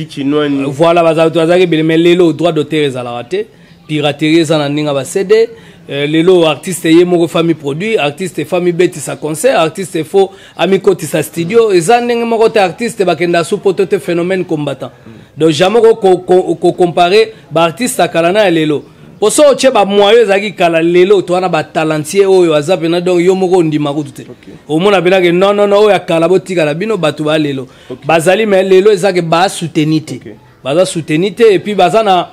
voilà bazalaki ebele mais lelo droit d'auteur ezalaka te piraterie eza na ndenge basede lelo artiste ye moko famille produit artiste famille betisa concert artiste fo amikotisa studio eza ndenge moko te artiste bakenda su poto te phénomène combattant donc jamais ko comparer ba artiste akala na lelo poso oche ba moyo ezaki kala lelo to wana ba talentier oyo azape na donc yo moko ndima kutu te omona bena ke non oyo akala botika la bino batu ba lelo bazali mais lelo ezaki ba soutenite baza soutenite et puis bazana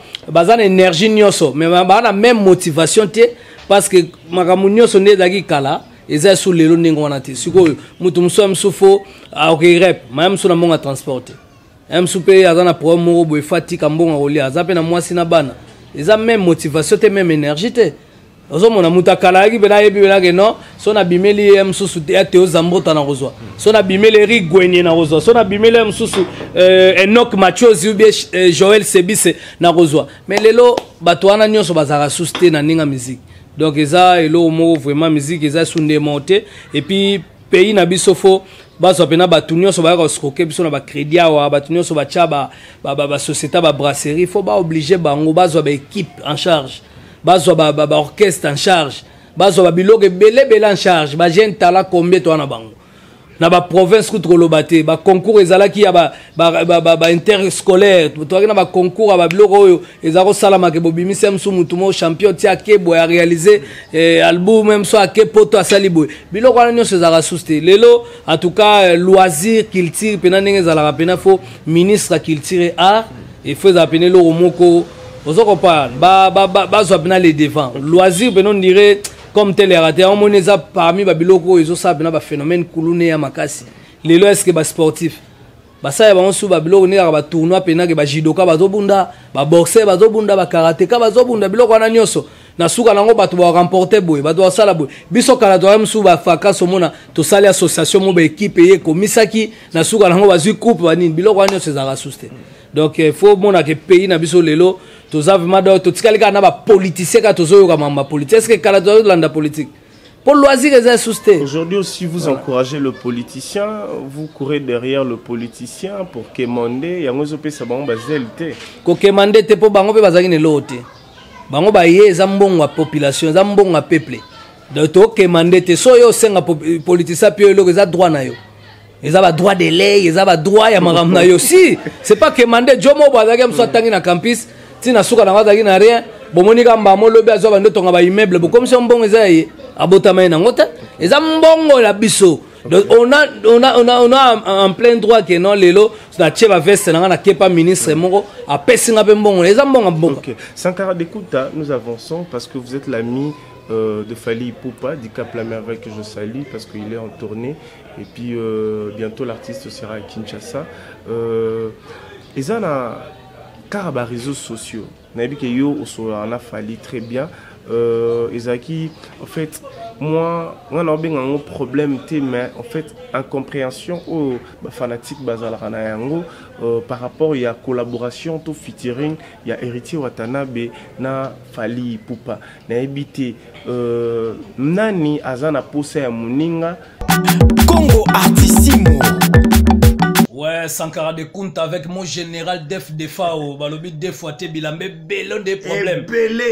énergie nyoso mais bana même motivation te parce que makamu nyoso ne ezaki kala eza sous lelo ndenge wana te siko mutu muso msufo ok rep même sous na monga transporter msupe azana problème moko boy fatika mbonga oli azape na mwasi na bana ils ont même motivation et même énergie te ozo mona mutakala ki bela yebi bela ke non so na bimeli msusu te ate ozambota na rozwa so na bimeli rigwenye na rozwa so na bimeli msusu Enoch Machozi ou bien Joël Sebise na rozwa mais lelo bato wana nyonso bazaka suste na ninga musique donc eza elo mo vraiment musique eza sunde monte et puis pays na bisofo bazo pena batu nyonso ba ko skoke biso na ba crédit awa batu nyonso ba chaba ba société ba brasserie faut ba obliger bango bazo ba équipe en charge bazo ba orchestre en charge bazo ba biloke bele en charge ba jeune tala combien to na bango na ba province ku trolobate ba concours ezalaki ya ba interscolaire to na ba concours ba biloko oyo ezako salama ke bobimisa msu mutumo champion ti akebo ya réaliser album même so akepo to asali boy biloko wana nyonso ezaka suste lelo en tout cas loisir culture pena ndenge ezalaka pena fo ministre culture et art et faut appeler lo moko ozoko pa ba zo pena les devant loisir pena on dirait comme tel raté on moneza parmi ba biloko ezo sa pena ba phénomène kulune ya makasi lelo est-ce que ba sportif basaya bango su ba biloko ne ba tournoi pena ke ba judoka bazobunda ba boxer bazobunda ba karatéka bazobunda biloko wana nyonso na suka nango bato ba remporter boy bato ba sala boy biso kala to msu ba faka somona to sali association mo ba équipe ye ko misaki na suka nango bazui coupe banini biloko wana nyonso za suste donc il faut mona ke pays na biso lelo to za vraiment do to tikalika na ba politicien ka to zo yoka mamba politique est-ce que kala to landa politique pour loisir les suste. Aujourd'hui aussi vous encouragez le politicien, vous courez derrière le politicien pour quémander yango zo pesa bango bazelte ko quémander te po bango pe bazaki ne lote bango ba ye za mbongo wa population za mbongo wa peuple donc to quémander te so yo senga politicien pe yo za droit na yo ils ont droit de lait ils ont droit ya maram na yo si c'est pas quémander jomo bazaki mso tangi na campus tina suka na bazaki na rien bomoni kamba mo lobi azo bando tonga ba immeuble bo comme si mbongo ezaye abotama na ngota eza mbongo la biso donc on a en plein droit que non lelo na cheba veste na kepa ministre moko a pesinga pe mbongo eza mbongo mbongo. OK, Sankara Dekouta, nous avançons parce que vous êtes l'ami de Fally Ipupa du Cap La Merveille que je salue parce qu'il est en tournée et puis bientôt l'artiste sera à Kinshasa. Ils ont car réseaux sociaux. Nabi que yo on a Fally très bien. Ezaki, en fait, moi, on a un problème, mais en fait, incompréhension aux fanatiques par rapport à la collaboration, au featuring, il y a Héritier Watanabe, na Fally Ipupa, na habité, nani azana posé à Moninga. Congo Artissimo. Ouais, Sankara Dekouta avec mon général Def Defao, balobi deux fois te bilambe belon des problèmes.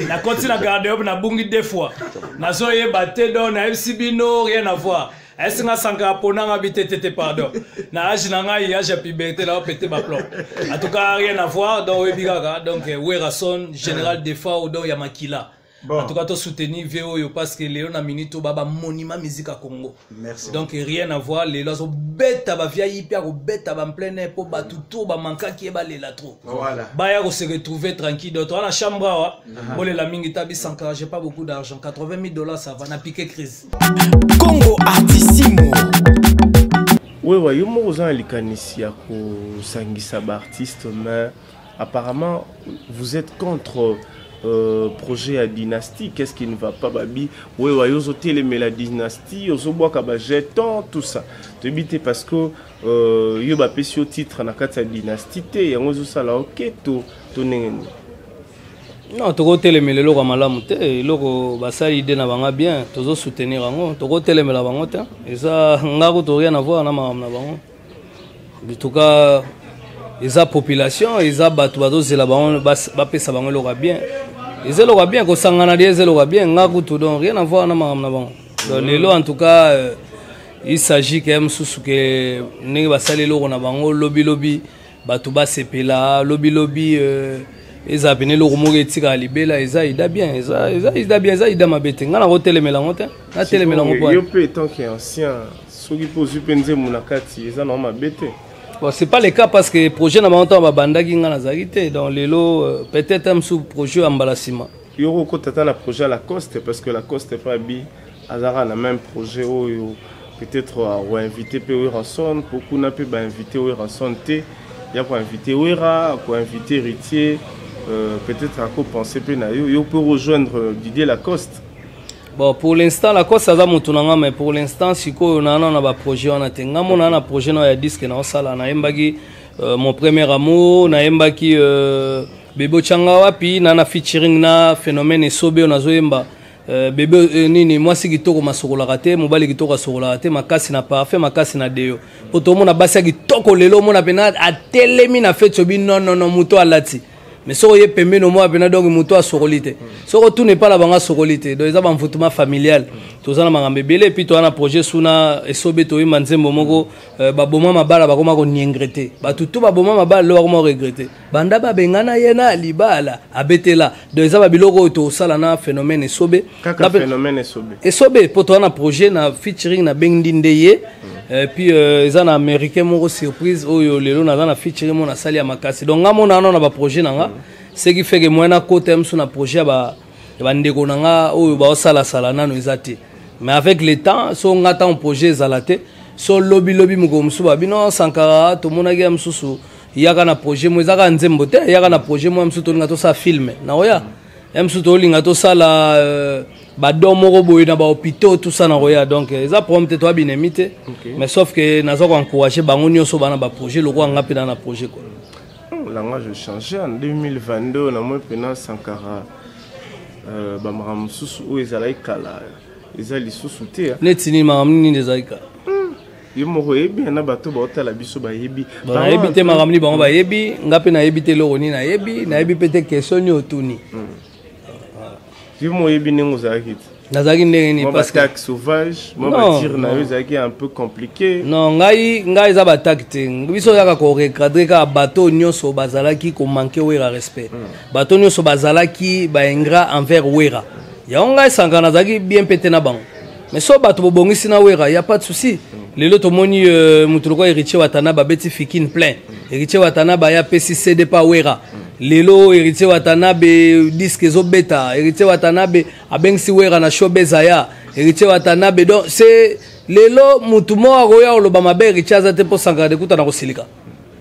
La continue à garder up na bungi deux fois. Na zoye batte don na FCBino rien à voir. Est-ce que Sankara Ponang habite tete pardon. Na age na ngai age puberté là pété ba plomb. En tout cas rien à voir donc Webigaga donc Werason général Defao donc Yamakila. Bon. En tout cas, tu soutenir VO parce que Léon a minito baba monument musique à Congo. Merci. Donc rien à voir. Les lois sont bêtes à via hyper bêtes à plein air pour battre tout ba manka qui est balé là trop. Voilà. Baya se retrouver tranquille. Donc on a chambre bon la mingi tabi sankara, j'ai pas beaucoup d'argent. $80,000 ça va n'a piqué crise. Congo Artissimo. Oui, oui, yo mo ozan likanisi ya ko sangisa ba artiste, mais apparemment vous êtes contre projet à dynastie. Qu'est-ce qui ne va pas, babi? Oui, oui, yo zoté mais la dynastie, yo zo bois kaba jeton tout ça. Te bité parce que yo ba pesi au titre na kati ya dynastie te yango zo sala OK to nengeni. Non, toko telemele loko malamu te, loko basali ide na banga bien, tozo soutenir yango, toko telemela bango te. Eza ngako to rien à voir na maam na bango. En tout cas, eza population, eza batu bazo zela bango ba pesa bango loko bien. Eza loko bien ko sangana de eza loko bien, ngako to don rien à voir na maam na bango. Donc lelo en tout cas, il s'agit quand même sous que ne basali loko na bango lobby batu ba sepela lobby eza bene lo rumoge tika libela eza ida bien eza bien eza ida mabete ngana ko telemela ngote na telemela ngo yo pe tant que ancien soki pozu penze munakati eza na mabete. Bon, c'est pas le cas parce que projet na montant ba bandaki ngana zakite dans lelo peut-être un sous projet ambalasima yo ko tata na projet la Coste parce que la Coste pas bi azara na même projet oyo peut-être ou inviter pe ranson beaucoup na pe ba inviter o ranson te ya pour inviter Wera pour inviter Héritier. Peut-être à quoi penser yo peut rejoindre Didier Lacoste. Bon, pour l'instant Lacoste ça va mutunanga, mais pour l'instant siko on a ba projet on a tenga mon na projet na ya disque na sala na embaki mon premier amour na embaki Bebo Changa wapi na featuring na phénomène sobe on azoemba bébé nini moi si kitoko masokola raté mobali kitoko sokola raté makasi na parfait makasi na deo poto mona basi kitoko lelo mona pena a telemi na fait sobi non muto alati. Mais si vous avez un mois, vous avez un sorolité. Si tout n'est pas la banque sorolité, donc il y a un foutement familial. Tout ça, on a bébé, puis tu as un projet sous na esobe to imanze momoko, baboma mabala bakoma ko niengrete. Ba tout baboma mabala lo bakoma regretter. Banda ba bengana yena libala abetela. Donc ça ba biloko to sala na phénomène esobe. Kaka phénomène esobe. Esobe pour toi un projet na featuring na bengdindeye. Et puis ils ont américain mon surprise oyo lelo na featuring mon na sali ya makasi. Donc ngamo na ba projet nanga. Ce qui fait que moi na côté sur na projet ba ndeko nanga oyo ba sala nano ezati. Mais avec le temps so ngata un projet zalate so lobby muko musuba bino sankara to mona ga mususu yaka na projet mo ezaka nzembo te yaka na projet mo mususu to ngato sa film na oya mususu to linga to sala ba domo boy na ba hôpital tout ça na oya donc eza prompte to binemite mais sauf que nazo ko encourager bango nyoso bana ba projet loko ngapi na projet quoi. Là, moi, je changeais en 2022. On a moins pendant Sankara. Bamaram sous où ils allaient kala. Ils allaient sous souter. Netini maramni des aïka. Yo mo yebi na bato ba hôtel biso ba yebi. Ba yebi te maramni ba ba yebi ngapi na yebi te loroni na yebi peut-être question ni otuni. Yo mo yebi ningo zakit. Nazaki ndenge parce que attaque sauvage, moi ba tir na yo zaki un peu compliqué. Non, ngai za ba attaque te. Biso yaka ko recadrer ka bateau nyonso bazalaki ko manquer wera respect. Bateau nyonso bazalaki ba ingrat envers wera. Ya ngai sanga nazaki bien pété na bango. Mais so bato bobongisi na wera, y a pas de souci. Lelo to moni mutuloko Héritier Watanabe beti fikin plein. Héritier Watanabe ya pesi CD pa wera. Lelo Héritier Watanabe disque zo beta, Héritier Watanabe abengsi wera na show bezaya, Héritier Watanabe donc c'est lelo mutumo akoya oloba mabe Héritier azate po sanga de kuta na kosilika.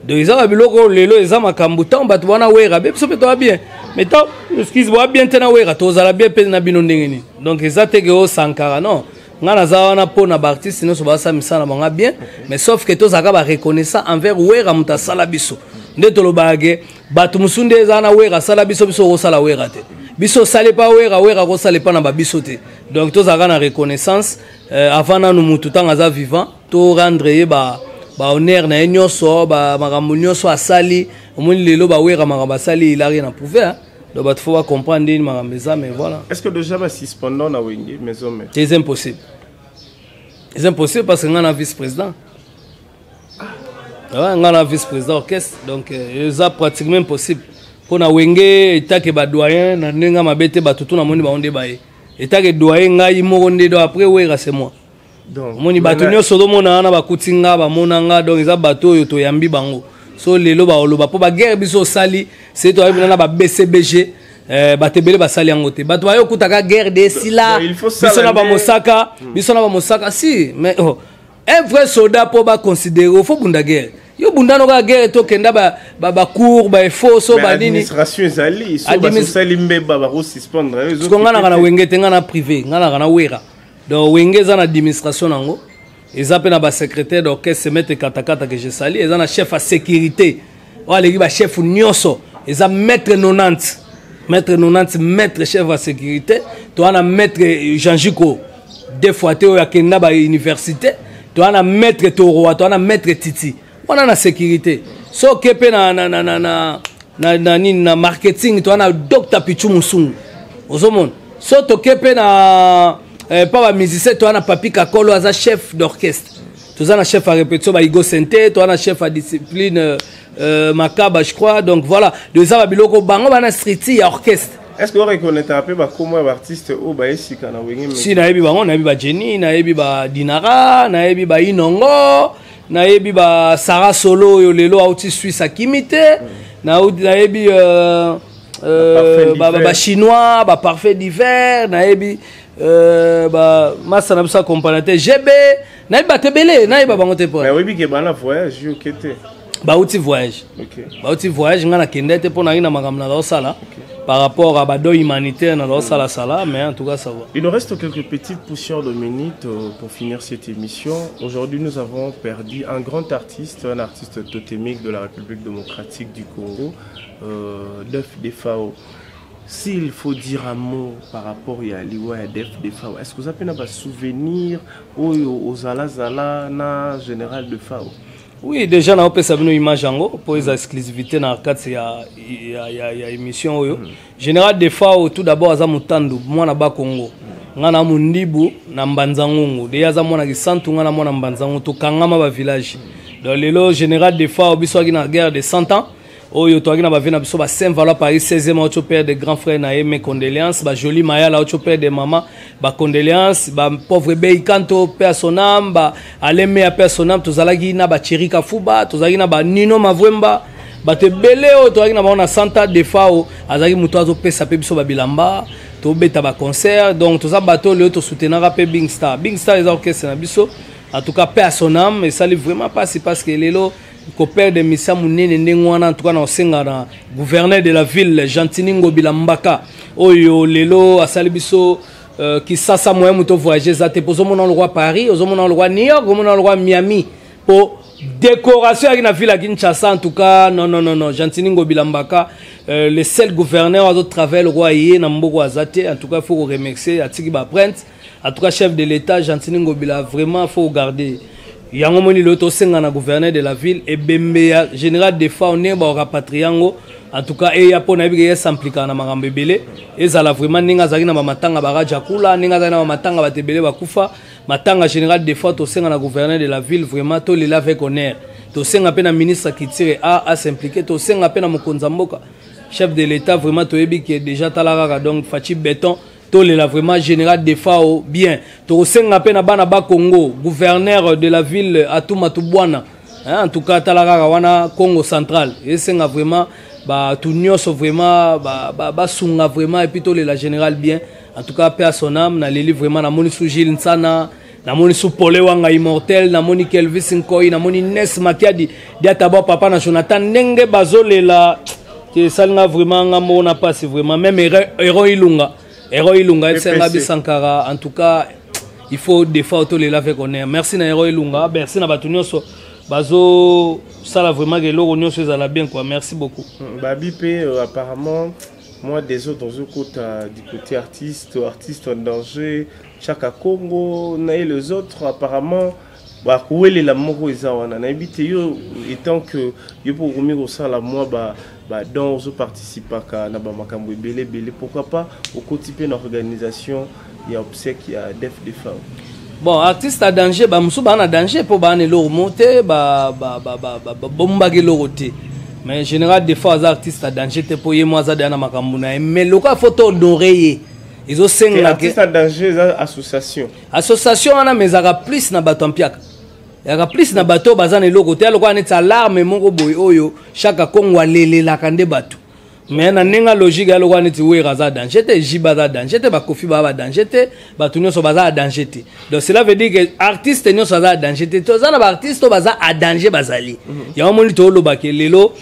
Donc ils biloko lelo eza makambu tant batu wana wera be so beto bien. Mais tant excuse-moi bien tena wera to zala bien pe na bino ndengeni. Donc ezate ke o sankara non. Ngana za wana po na artiste no so ba sa misana banga bien, mais sauf que to zaka ba reconnaissant envers wera muta sala biso. Ndeto lo bage batu musunde za na wera sala biso ko sala wera te. Biso sale pa wera ko sale pa na ba biso te. Donc to zaka na reconnaissance avant na nous mutu tanga za vivant to rendre ye ba honneur na nyonso ba makambo nyonso asali omoni lelo ba wera makambo asali il a rien à prouver hein. Donc il faut comprendre une marameza mais voilà. Est-ce que déjà ba suspendant na wenge maison mais c'est impossible. C'est impossible parce que on a vice-président. Ouais, on a vice-président orchestre donc c'est pratiquement impossible. pour na wenge etake ba doyen na nenga mabete batutu na moni ba onde bae etake doyen ngai moko nde do après wera c'est moi donc moni batu nyonso do mona na bakutinga ba monanga donc eza bato yo to yambi bango so lelo ba oloba po ba guerre biso sali c'est to ayebina na ba BCBG batebele basali yango te bato bayo kutaka guerre de sila biso na ba mosaka si mais un vrai soldat po ba considérer faut bunda guerre yo bunda no ka guerre to kenda ba cour ba faux so ba nini administration ezali so ba sali mbeba ba ko suspendre zo ko ngana kana wenge tenga na privé ngana kana wera donc wenge za na administration nango eza pe na ba secrétaire d'orchestre mettre katakata que je sali eza na chef à sécurité wala ki ba chef nyonso eza maître 90 maître chef à sécurité to ana maître Jean-Jiko deux fois te ya kenda ba université to ana maître Toro to ana maître Titi on a la sécurité so kepe na marketing to ana Dr Pichu Musungu ozomon so to kepe na pas ba musicien to ana Papi Kakolo aza chef d'orchestre to ana chef à répétition ba Igo Sente to ana chef à discipline Makaba je crois donc voilà deux ans biloko bango bana street ya orchestre. Est-ce que vous reconnaissez un peu comment artiste au baïsi kana wenge si na yebi bango na yebi ba Jenny na yebi ba Dinara na yebi ba Inongo na yebi ba Sarah Solo yo lelo auti Suisse akimite na yebi ba chinois ba parfait d'hiver na yebi ba massa na bisa comparateur GB na yebi ba tebele na yebi ba bango te po na yebi ke bana voyage yo kete ba outil voyage ba outil voyage ngana kendete po na ina makamna la sala par rapport à Bado humanitaire dans la sala, mais en tout cas ça va. Il nous reste quelques petites poussières de minutes pour finir cette émission. Aujourd'hui, nous avons perdu un grand artiste, un artiste totémique de la République démocratique du Congo, Def Defao. S'il faut dire un mot par rapport à Liwa et Def Defao, est-ce que vous avez un souvenir aux Alazala, na général Defao? Oui, déjà, on peut savoir une image pour les exclusivités dans le cadre de l'émission. Général Defao, tout d'abord, à Zamutandu, moi, na Congo. Ngana mundibu na mbanzangungu. Deya za mwana kisantu ngana mwana mbanzangungu. To kangama ba village. Donc, le général Defao, biso qui na guerre de 100 ans. Oyo to agina ba vina biso ba Saint-Valois Paris 16e auto père de grand frère na mes condoléances ba joli maya la auto père de maman ba condoléances ba pauvre Bei Kanto père son âme ba aleme ya père son âme to zalaki na ba Chirika Fuba to zalaki na ba Nino Mavwemba ba te belé o to agina ba na Santa Defao azaki muto azo pesa pe biso ba bilamba to beta ba concert donc to za bato le to soutenir pe Big Star les orchestres na biso en tout cas père son âme et ça lui vraiment pas c'est parce que lelo Kopère de Missa Mounene Nengwana, en tout cas, dans le gouverneur de la ville, Jantiningo Bilambaka, Oyo, Lelo, Asalibiso, qui s'assa moyen mouto voyager, Zate, pour le roi Paris, au le roi New York, au le roi Miami, pour décoration avec la ville à Kinshasa, en tout cas, non, Jantiningo Bilambaka, le seul gouverneur à d'autres travers le roi Yé, Nambogo Azate, en tout cas, il faut remercier, Atikiba Prince, en tout cas, chef de l'État, Jantiningo Bila, vraiment, il faut garder. Yango moni loto senga na gouverneur de la ville et Bembeya général de Faune ba rapatriango en tout cas et yapo na biga s'impliquer na makambe belé et ça la vraiment ninga zaki na matanga baraja kula ninga zaki na matanga batebele bakufa matanga général de Faune to senga na gouverneur de la ville vraiment to le lave honneur to senga pe na ministre qui tire à s'impliquer to senga pe na mokonza mboka chef de l'état vraiment to yebi qui est déjà talaraka donc Fachi Béton la vraiment général de Fao bien to senga pe na bana ba Congo gouverneur de la ville Atumatubwana en tout cas talaraka wana Congo central et senga vraiment ba tout nyonso vraiment ba sunga vraiment et puis to la général bien en tout cas paix à son âme na leli vraiment na moni sou Gilles Nsana na moni sou Pole Wanga immortel na moni Kelvis Nkoi na moni Nes Makiadi dia tabo papa na Jonathan ndenge bazolela que ça nga vraiment nga mona pas c'est vraiment même héros Ilunga Héros Ilunga, Sankara, en tout cas, il faut des fois les laver qu'on est. Merci na Héros Ilunga, merci na Batunyoso, Bazo, ça là vraiment que l'Oronion se la bien quoi. Merci beaucoup. Babi P, apparemment, moi des autres dans du côté artiste en danger, Chaka Congo, naï les autres apparemment. Bah où est la mort izawana na habité yo étant que yo pour remettre au sein la moi dans je participe à na ba makambo belé pourquoi pas au quotidien organisation il y a obsèque il y a Def Defao. Bon artiste à danger ba musu ba na danger pour ba ne lo monter ba bomba ke lo roté mais en général des fois les artistes à danger te pour moi ça dans makamuna mais le cas photo honoré ils ont cinq artistes à danger association on a mais ça plus na bato ampiaka ya plus na bato bazana eloko te aloko anetsa alarme moko boy oyo chaque kongo alela kande bato mais na nenga logique aloko aneti we raza danger te jiba za danger te ba kofi ba danger te bato nyonso baza danger te donc cela veut dire que artiste nyonso baza danger te to zana ba artiste baza a danger bazali ya omoni to loba ke lelo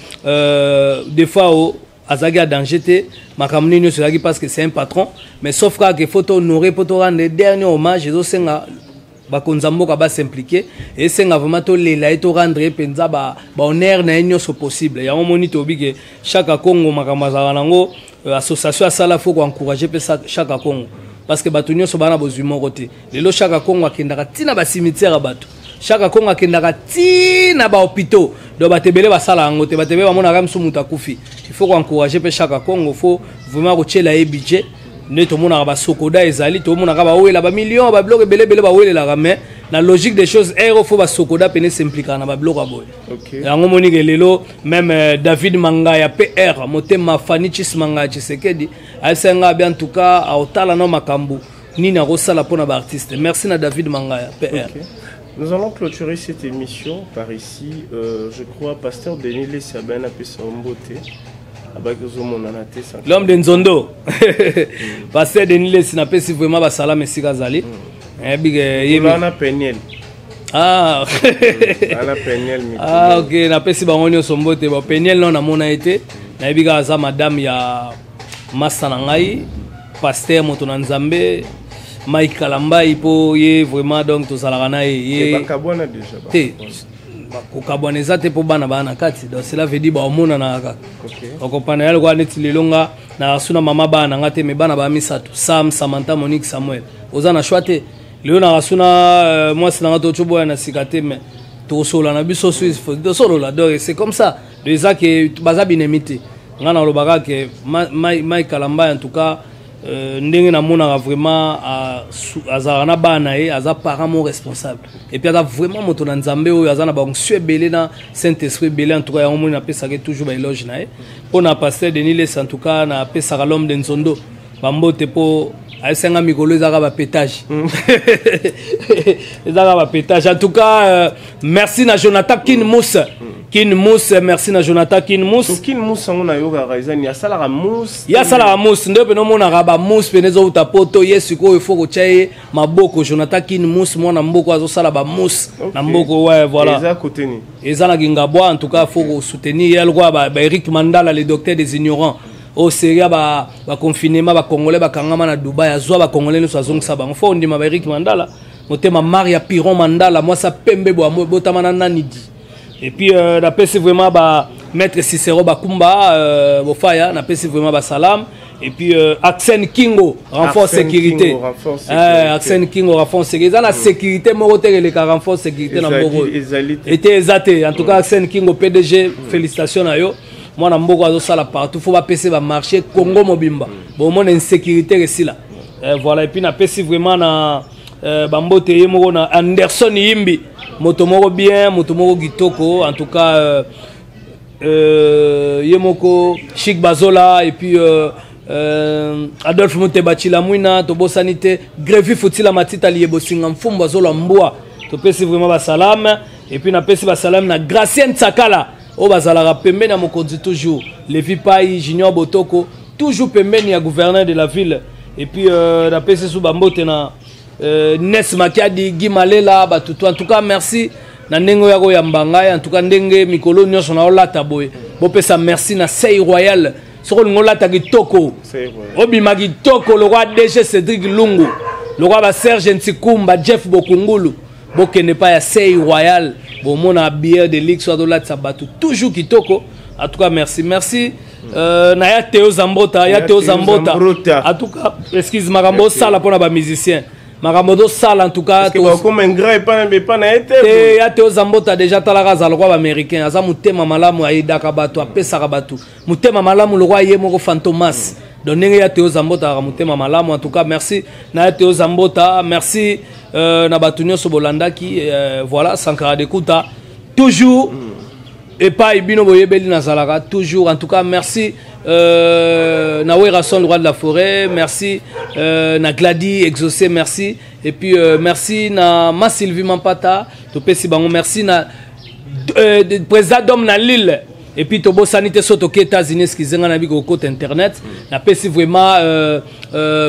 des fois o azagi a danger te makamuni nyonso zagi parce que c'est un patron mais sauf que photo honorer pour rendre dernier hommage ezo senga bakonzamboka ba s'impliquer et senga vraiment to lela et to rendre penza ba honneur na nyonso possible ya omoni to bige chaque Congo makamazala nango association sala faut encourager chaque Congo parce que bato nyonso bana bozuma côté lelo chaque Congo akendaka tina ba cimetière bato chaque Congo akendaka tina ba hôpitaux do batebele basala ngo te batebele ba mona kamsu mutakufi il faut encourager chaque Congo faut vraiment retirer le budget ne to mona ba sokoda ezali to mona ba wela ba millions ba bloc belé ba wela mais la logique des choses il faut ba sokoda pene s'impliquer na ba bloc aboy OK yango moni ke lelo même David Mangaya PR motema Fanichis Mangaya Tshisekedi asenga bien en tout cas a otala no makambu nini akosala pona ba artiste merci na David Mangaya PR OK. Nous allons clôturer cette émission par ici je crois pasteur Denis Lesiabana Pesombote. L'homme de Nzondo. Pasteur Denis Lesi n'a pas si vraiment basala mais sikazali. Ana Peniel. Ah. Ana Peniel. Ah OK, n'a pas si bangonyo sombote ba Peniel non na mona été. Na biga za madame ya Masana ngai, pasteur moto na Nzambe, Mike Kalamba ipo ye vraiment donc to salaka na ye. Bakabwana déjà. Kokabwaneza te po bana bana kati donc cela veut dire ba omona na kaka okopana yalo kwa neti lelonga na suna mama bana ngate me bana ba misatu Sam Samantha Monique Samuel oza na choite leo na suna moi c'est na to chobo na sikate me to sola na biso Suisse to solo la donc c'est comme ça les a que baza binemité ngana lobaka ke Mike Kalamba en tout cas ndenge na mona vraiment azana bana e aza parent mon responsable et puis aza vraiment moto na Nzambe oyo azana ba onction belé na Saint-Esprit belé en tout cas on a pesa que toujours ba éloge na e pona pasteur Denis Les en tout cas na pesa l'homme de Nzondo bambote po asenga mikolo ezaka ba pétage ezaka ba pétage en tout cas merci na Jonathan Kinmous merci na Jonathan Kinmous Kinmous on a yoga raisani ya sala mousse ndio peno mona raba mousse penezo utapoto yesu ko il faut ko chaye maboko Jonathan Kinmous mwana mboko azo sala ba mousse na mboko ouais voilà eza côté ni eza na gingabwa en tout cas faut ko soutenir elle quoi ba Eric Mandala le docteur des ignorants au Syria ba confinement ba congolais ba kangama na Dubai azwa ba congolais no azongisa ba faut ndima ba Eric Mandala motema Maria Piron Mandala moi ça pembe bo botamana nanidi. Et puis, c'est vraiment Maître Cicero Bakumba, Bofaya, c'est vraiment Salam. Et puis, Axen Kingo, renfort sécurité. Axen Kingo, renfort sécurité. La sécurité, moi, les renfort sécurité dans Moro. Était exaté. En tout cas, Axen Kingo, PDG, félicitations à eux. Moi, dans Moro, à ça, partout, il faut pas passer le marché Congo Mobimba. Bon, moi, une sécurité ici là. Voilà. Et puis, c'est vraiment Bambote Yemoro, Anderson Yimbi. Motomoro bien, motomoro gitoko, en tout cas Yemoko, Chic Bazola, et puis Adolphe Moutebachila Mouina, Tobo Sanité, Grévi Foutila Matita Liebo Singam Fum Bazola Mboa, Topesi vraiment Basalam, et puis Napesi Basalam na Gracien Tsakala, O Bazalara Pembe na Mokonzi toujours, Levi Pai, Junior Botoko, toujours Pembe ni gouverneur de la ville, et puis Napesi Soubambote na Nes Makiadi Gimalela batutu en tout cas merci na ndengo yako ya mbanga en tout cas ndenge mikolo nyonso na olata boye bopesa merci na Sei Royal soko ngolata kitoko obima kitoko le roi DG Cédric Lungu le roi ba Serge Ntikumba Jeff Bokungulu bokene pa ya Sei Royal bomona bière de Lix soit olata batu toujours kitoko en tout cas merci na ya Théo Zambota en tout cas excuse makambo sala pona ba musicien Maramodo sale en tout cas comme un grand et pas na été et ya Théo Zambota déjà talaka za le roi américain aza mutema malamu aida kabatu apesa kabatu mutema malamu le roi yemoko Fantomas donner ya Théo Zambota mutema malamu en tout cas merci na Théo Zambota merci na batunyo so bolanda qui voilà Sankara de Kuta toujours et pas Ibino Boyebeli Nazalaka, toujours. En tout cas, merci. Nawe Rasson, le roi de la forêt, merci. Na Glady, exaucé, merci. Et puis, merci na Ma Sylvie Mampata, Topesi Bango, merci na président d'homme na Lille. Et puis, Tobo Sanité Sotoke États-Unis, qui sont na au côté internet. Na pesi vraiment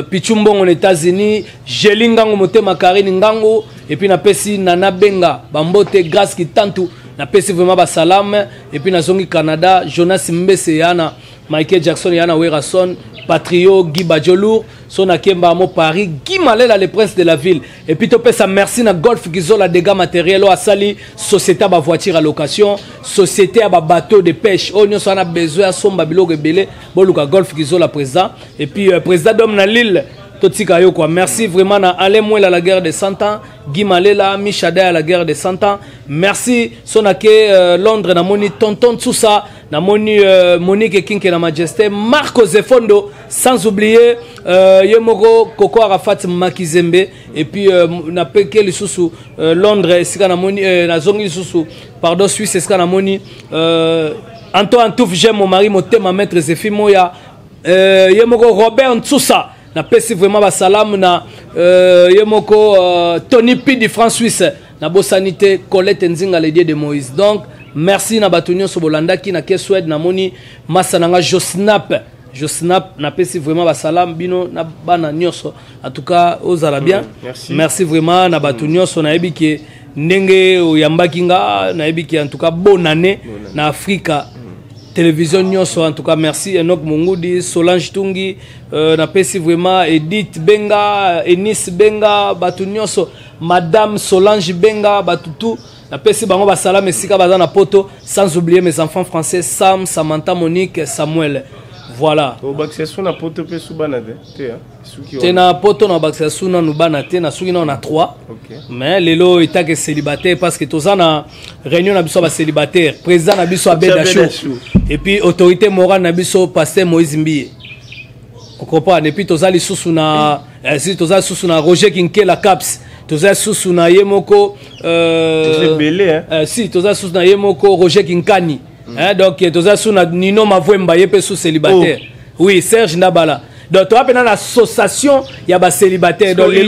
Pichumbong aux États-Unis, Jelingango Motema Karine Ngango. Et puis, na pesi Nana Benga, Bambote, grâce qui tantou. Na pesi vraiment ba salam. Et puis, na zongi Canada, Jonas Mbese Yana. Michael Jackson, Yana Werason, Patrio, Guy Bajolour, Sona Kemba Amo Paris, Guy Malela, le prince de la ville. Et puis, tu peux ça merci na Golf Gizo, la dégâts matériels, à Sali, société à voiture à location, société à bateau de pêche. On a besoin de son babilo rebelle, Boluka Golf Gizo, la président. Et puis, président d'homme na Lille. Merci vraiment à Alain Mouel à la guerre de 100 ans, Guy Malela, Michadé à la guerre de 100 ans. Merci Sonake Londres, Namoni Tonton Tsoussa, Namoni Monique Kinke la Majesté, Marco Zefondo, sans oublier Yemoko Koko Arafat Makizembe, et puis Napeke Lissousou, Londres, Esika Namoni, Nazongi Lissousou, pardon, Suisse, Esika Namoni, Antoine Touf, j'aime mon mari, mon thème, maître Zéphine Moya, Yemoko Robert Tsoussa. Na pesi vraiment ba salam na yemoko Tony P de France Suisse na bosanité Colette Nzinga les dieux de Moïse. Donc merci na batunyo so bolanda ki na Keswed na moni masananga Josnap na pesi vraiment ba salam bino na bana nyoso. En tout cas ozala bien. Merci vraiment na batunyo so na ebiki ndenge oyambaki nga na ebiki en tout cas bonne année na Afrika. Télévision Nyonso, en tout cas merci Enoch Mungoudi, Solange Tungi, na pesi vraiment Edith Benga, Enis Benga, Batu Nyonso, Madame Solange Benga, Batutu, na pesi bango ba salam esika bazana poto, sans oublier mes enfants français Sam, Samantha, Monique, Samuel. Voilà. Au Baxesou na poto pe subanade. Te na poto na Baxesou na nubanate na suki na on a 3. Mais lelo itake célibataire parce que toza na réunion na biso ba célibataire, président na biso Abedachou. Et puis autorité morale na biso pasteur Moïse Mbiye. On comprend et puis toza li susu na si toza susu na Roger Kinke la Caps. Toza susu na Yemoko c'est belé hein. Si toza susu na Yemoko Roger Kinkani. Donc, tu as sous Nino Mavouemba, il sous célibataire. Oui, Serge Nabala. Donc, tu as une association, il y a des célibataires. Donc, les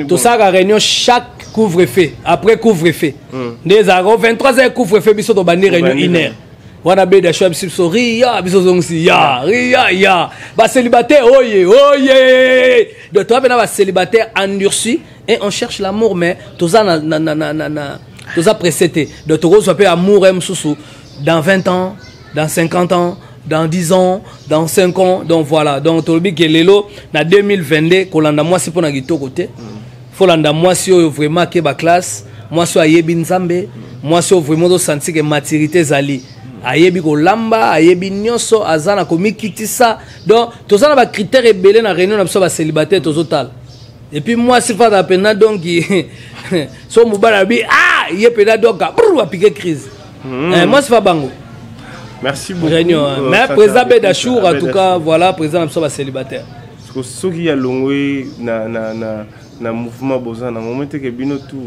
tout ça, la réunion chaque couvre-feu, après couvre-feu. Des 23h couvre-feu, ils sont dans la réunion inaire. On a bien des choses, ils sont ria, ils sont ria. Bah, célibataire, oye. Donc, tu as un célibataire endurci et on cherche l'amour, mais tout ça, tout ça précédé. De Togo, ça peut amour dans 20 ans, dans 50 ans, dans 10 ans, dans 5 ans. Donc voilà. Donc, Tolbi Kelelo, dans 2022, Kolanda moi si pour na gito côté. Folanda moi si vraiment que ba classe, moi si ayebi nzambe, moi si vraiment senti que maturité zali. Ayebi ko lamba, ayebi nyonso azana ko mikitisa. Donc, tout ça na ba critères rebelle na réunion na biso ba célibataire total. Et puis moi si fa da pena donc so mobala bi il est pédale donc à piquer crise. Moi c'est pas bango. Merci beaucoup. Mais président Bedachour en tout cas voilà président absolument célibataire. Parce que ceux qui a longé na mouvement boza na moment que bino tout.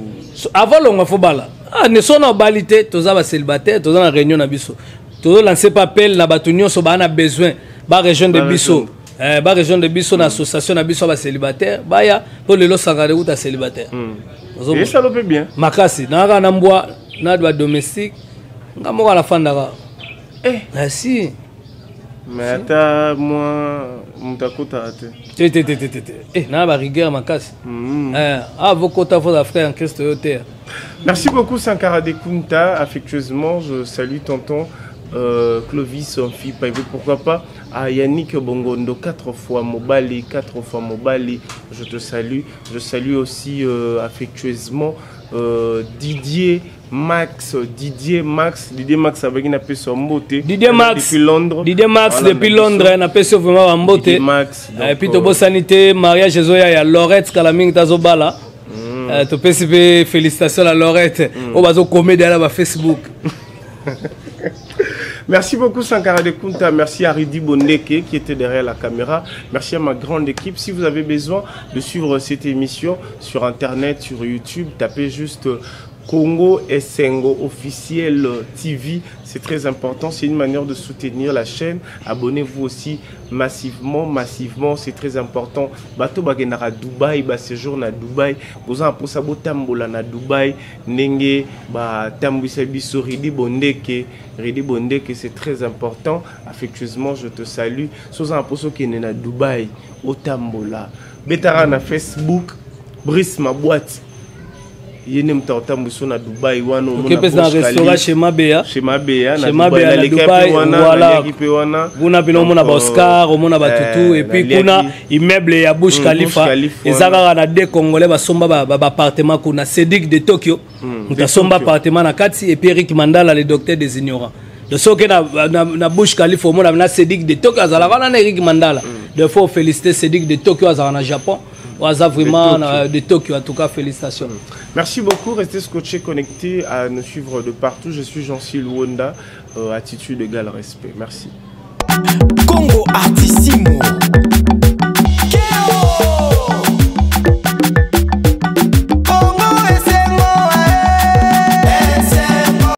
Avant longa faut bala. Ne sont en balité tous les célibataires tous en réunion na biso. Tous lancer papel na batunyo so ba na besoin ba région de biso. Ba région de biso na association na biso ba célibataire ba ya pour le sangare ou ta célibataire. Et ça le fait bien. Makasi na na mbwa na doit domestique ngamo la fandaka. Si. Mais attends moi mtakota ate. Na ba rigueur makasi. Vos quotas vos frères en Christ yote. Merci beaucoup Sankara Dekunta, affectueusement je salue tonton Clovis, son fils, pourquoi pas à Yannick Bongondo, 4 fois Mobali, je te salue. Je salue aussi affectueusement Didier Max avec une appel sur Mbote. Didier Max depuis Londres. Depuis Londres, un appel sur vraiment Mbote. Et puis Tobo Sanité, Maria Jézoya et Laurette Kalaming Tazobala. Tu peux félicitations à Laurette. On va se commettre à Facebook. Merci beaucoup Sankara Dekunta, merci à Ridi Bondeke qui était derrière la caméra, merci à ma grande équipe. Si vous avez besoin de suivre cette émission sur internet, sur YouTube, tapez juste Congo Essengo officiel TV, c'est très important, c'est une manière de soutenir la chaîne. Abonnez-vous aussi massivement, c'est très important. Bato bagenara Dubaï, ba séjour na Dubaï, boza pour ça botambola na Dubaï, nenge ba tambisa biso Ridi Bondeke, c'est très important. Affectueusement, je te salue. Soza pour ceux qui sont na Dubaï, otambola. Betara na Facebook, Brice ma boîte. Yene mtauta muso na Dubai wano mona dans restaurant chez Mabea na Dubai voilà kuna bino mona ba Oscar mona ba tutu et puis kuna immeuble ya Burj Khalifa ezaka na deux congolais basomba ba appartement kuna Cédric de Tokyo mutasomba appartement na kati et puis Eric Mandala le docteur des ignorants de ce que na Burj Khalifa mona na Cédric de Tokyo azala na Eric Mandala de faut féliciter Cédric de Tokyo azala na Japon. Vraiment de Tokyo, en tout cas, félicitations. Merci beaucoup, restez scotchés, connectés à nous suivre de partout. Je suis Jean-Cyle Wonda, attitude égale respect. Merci. Congo Artissimo.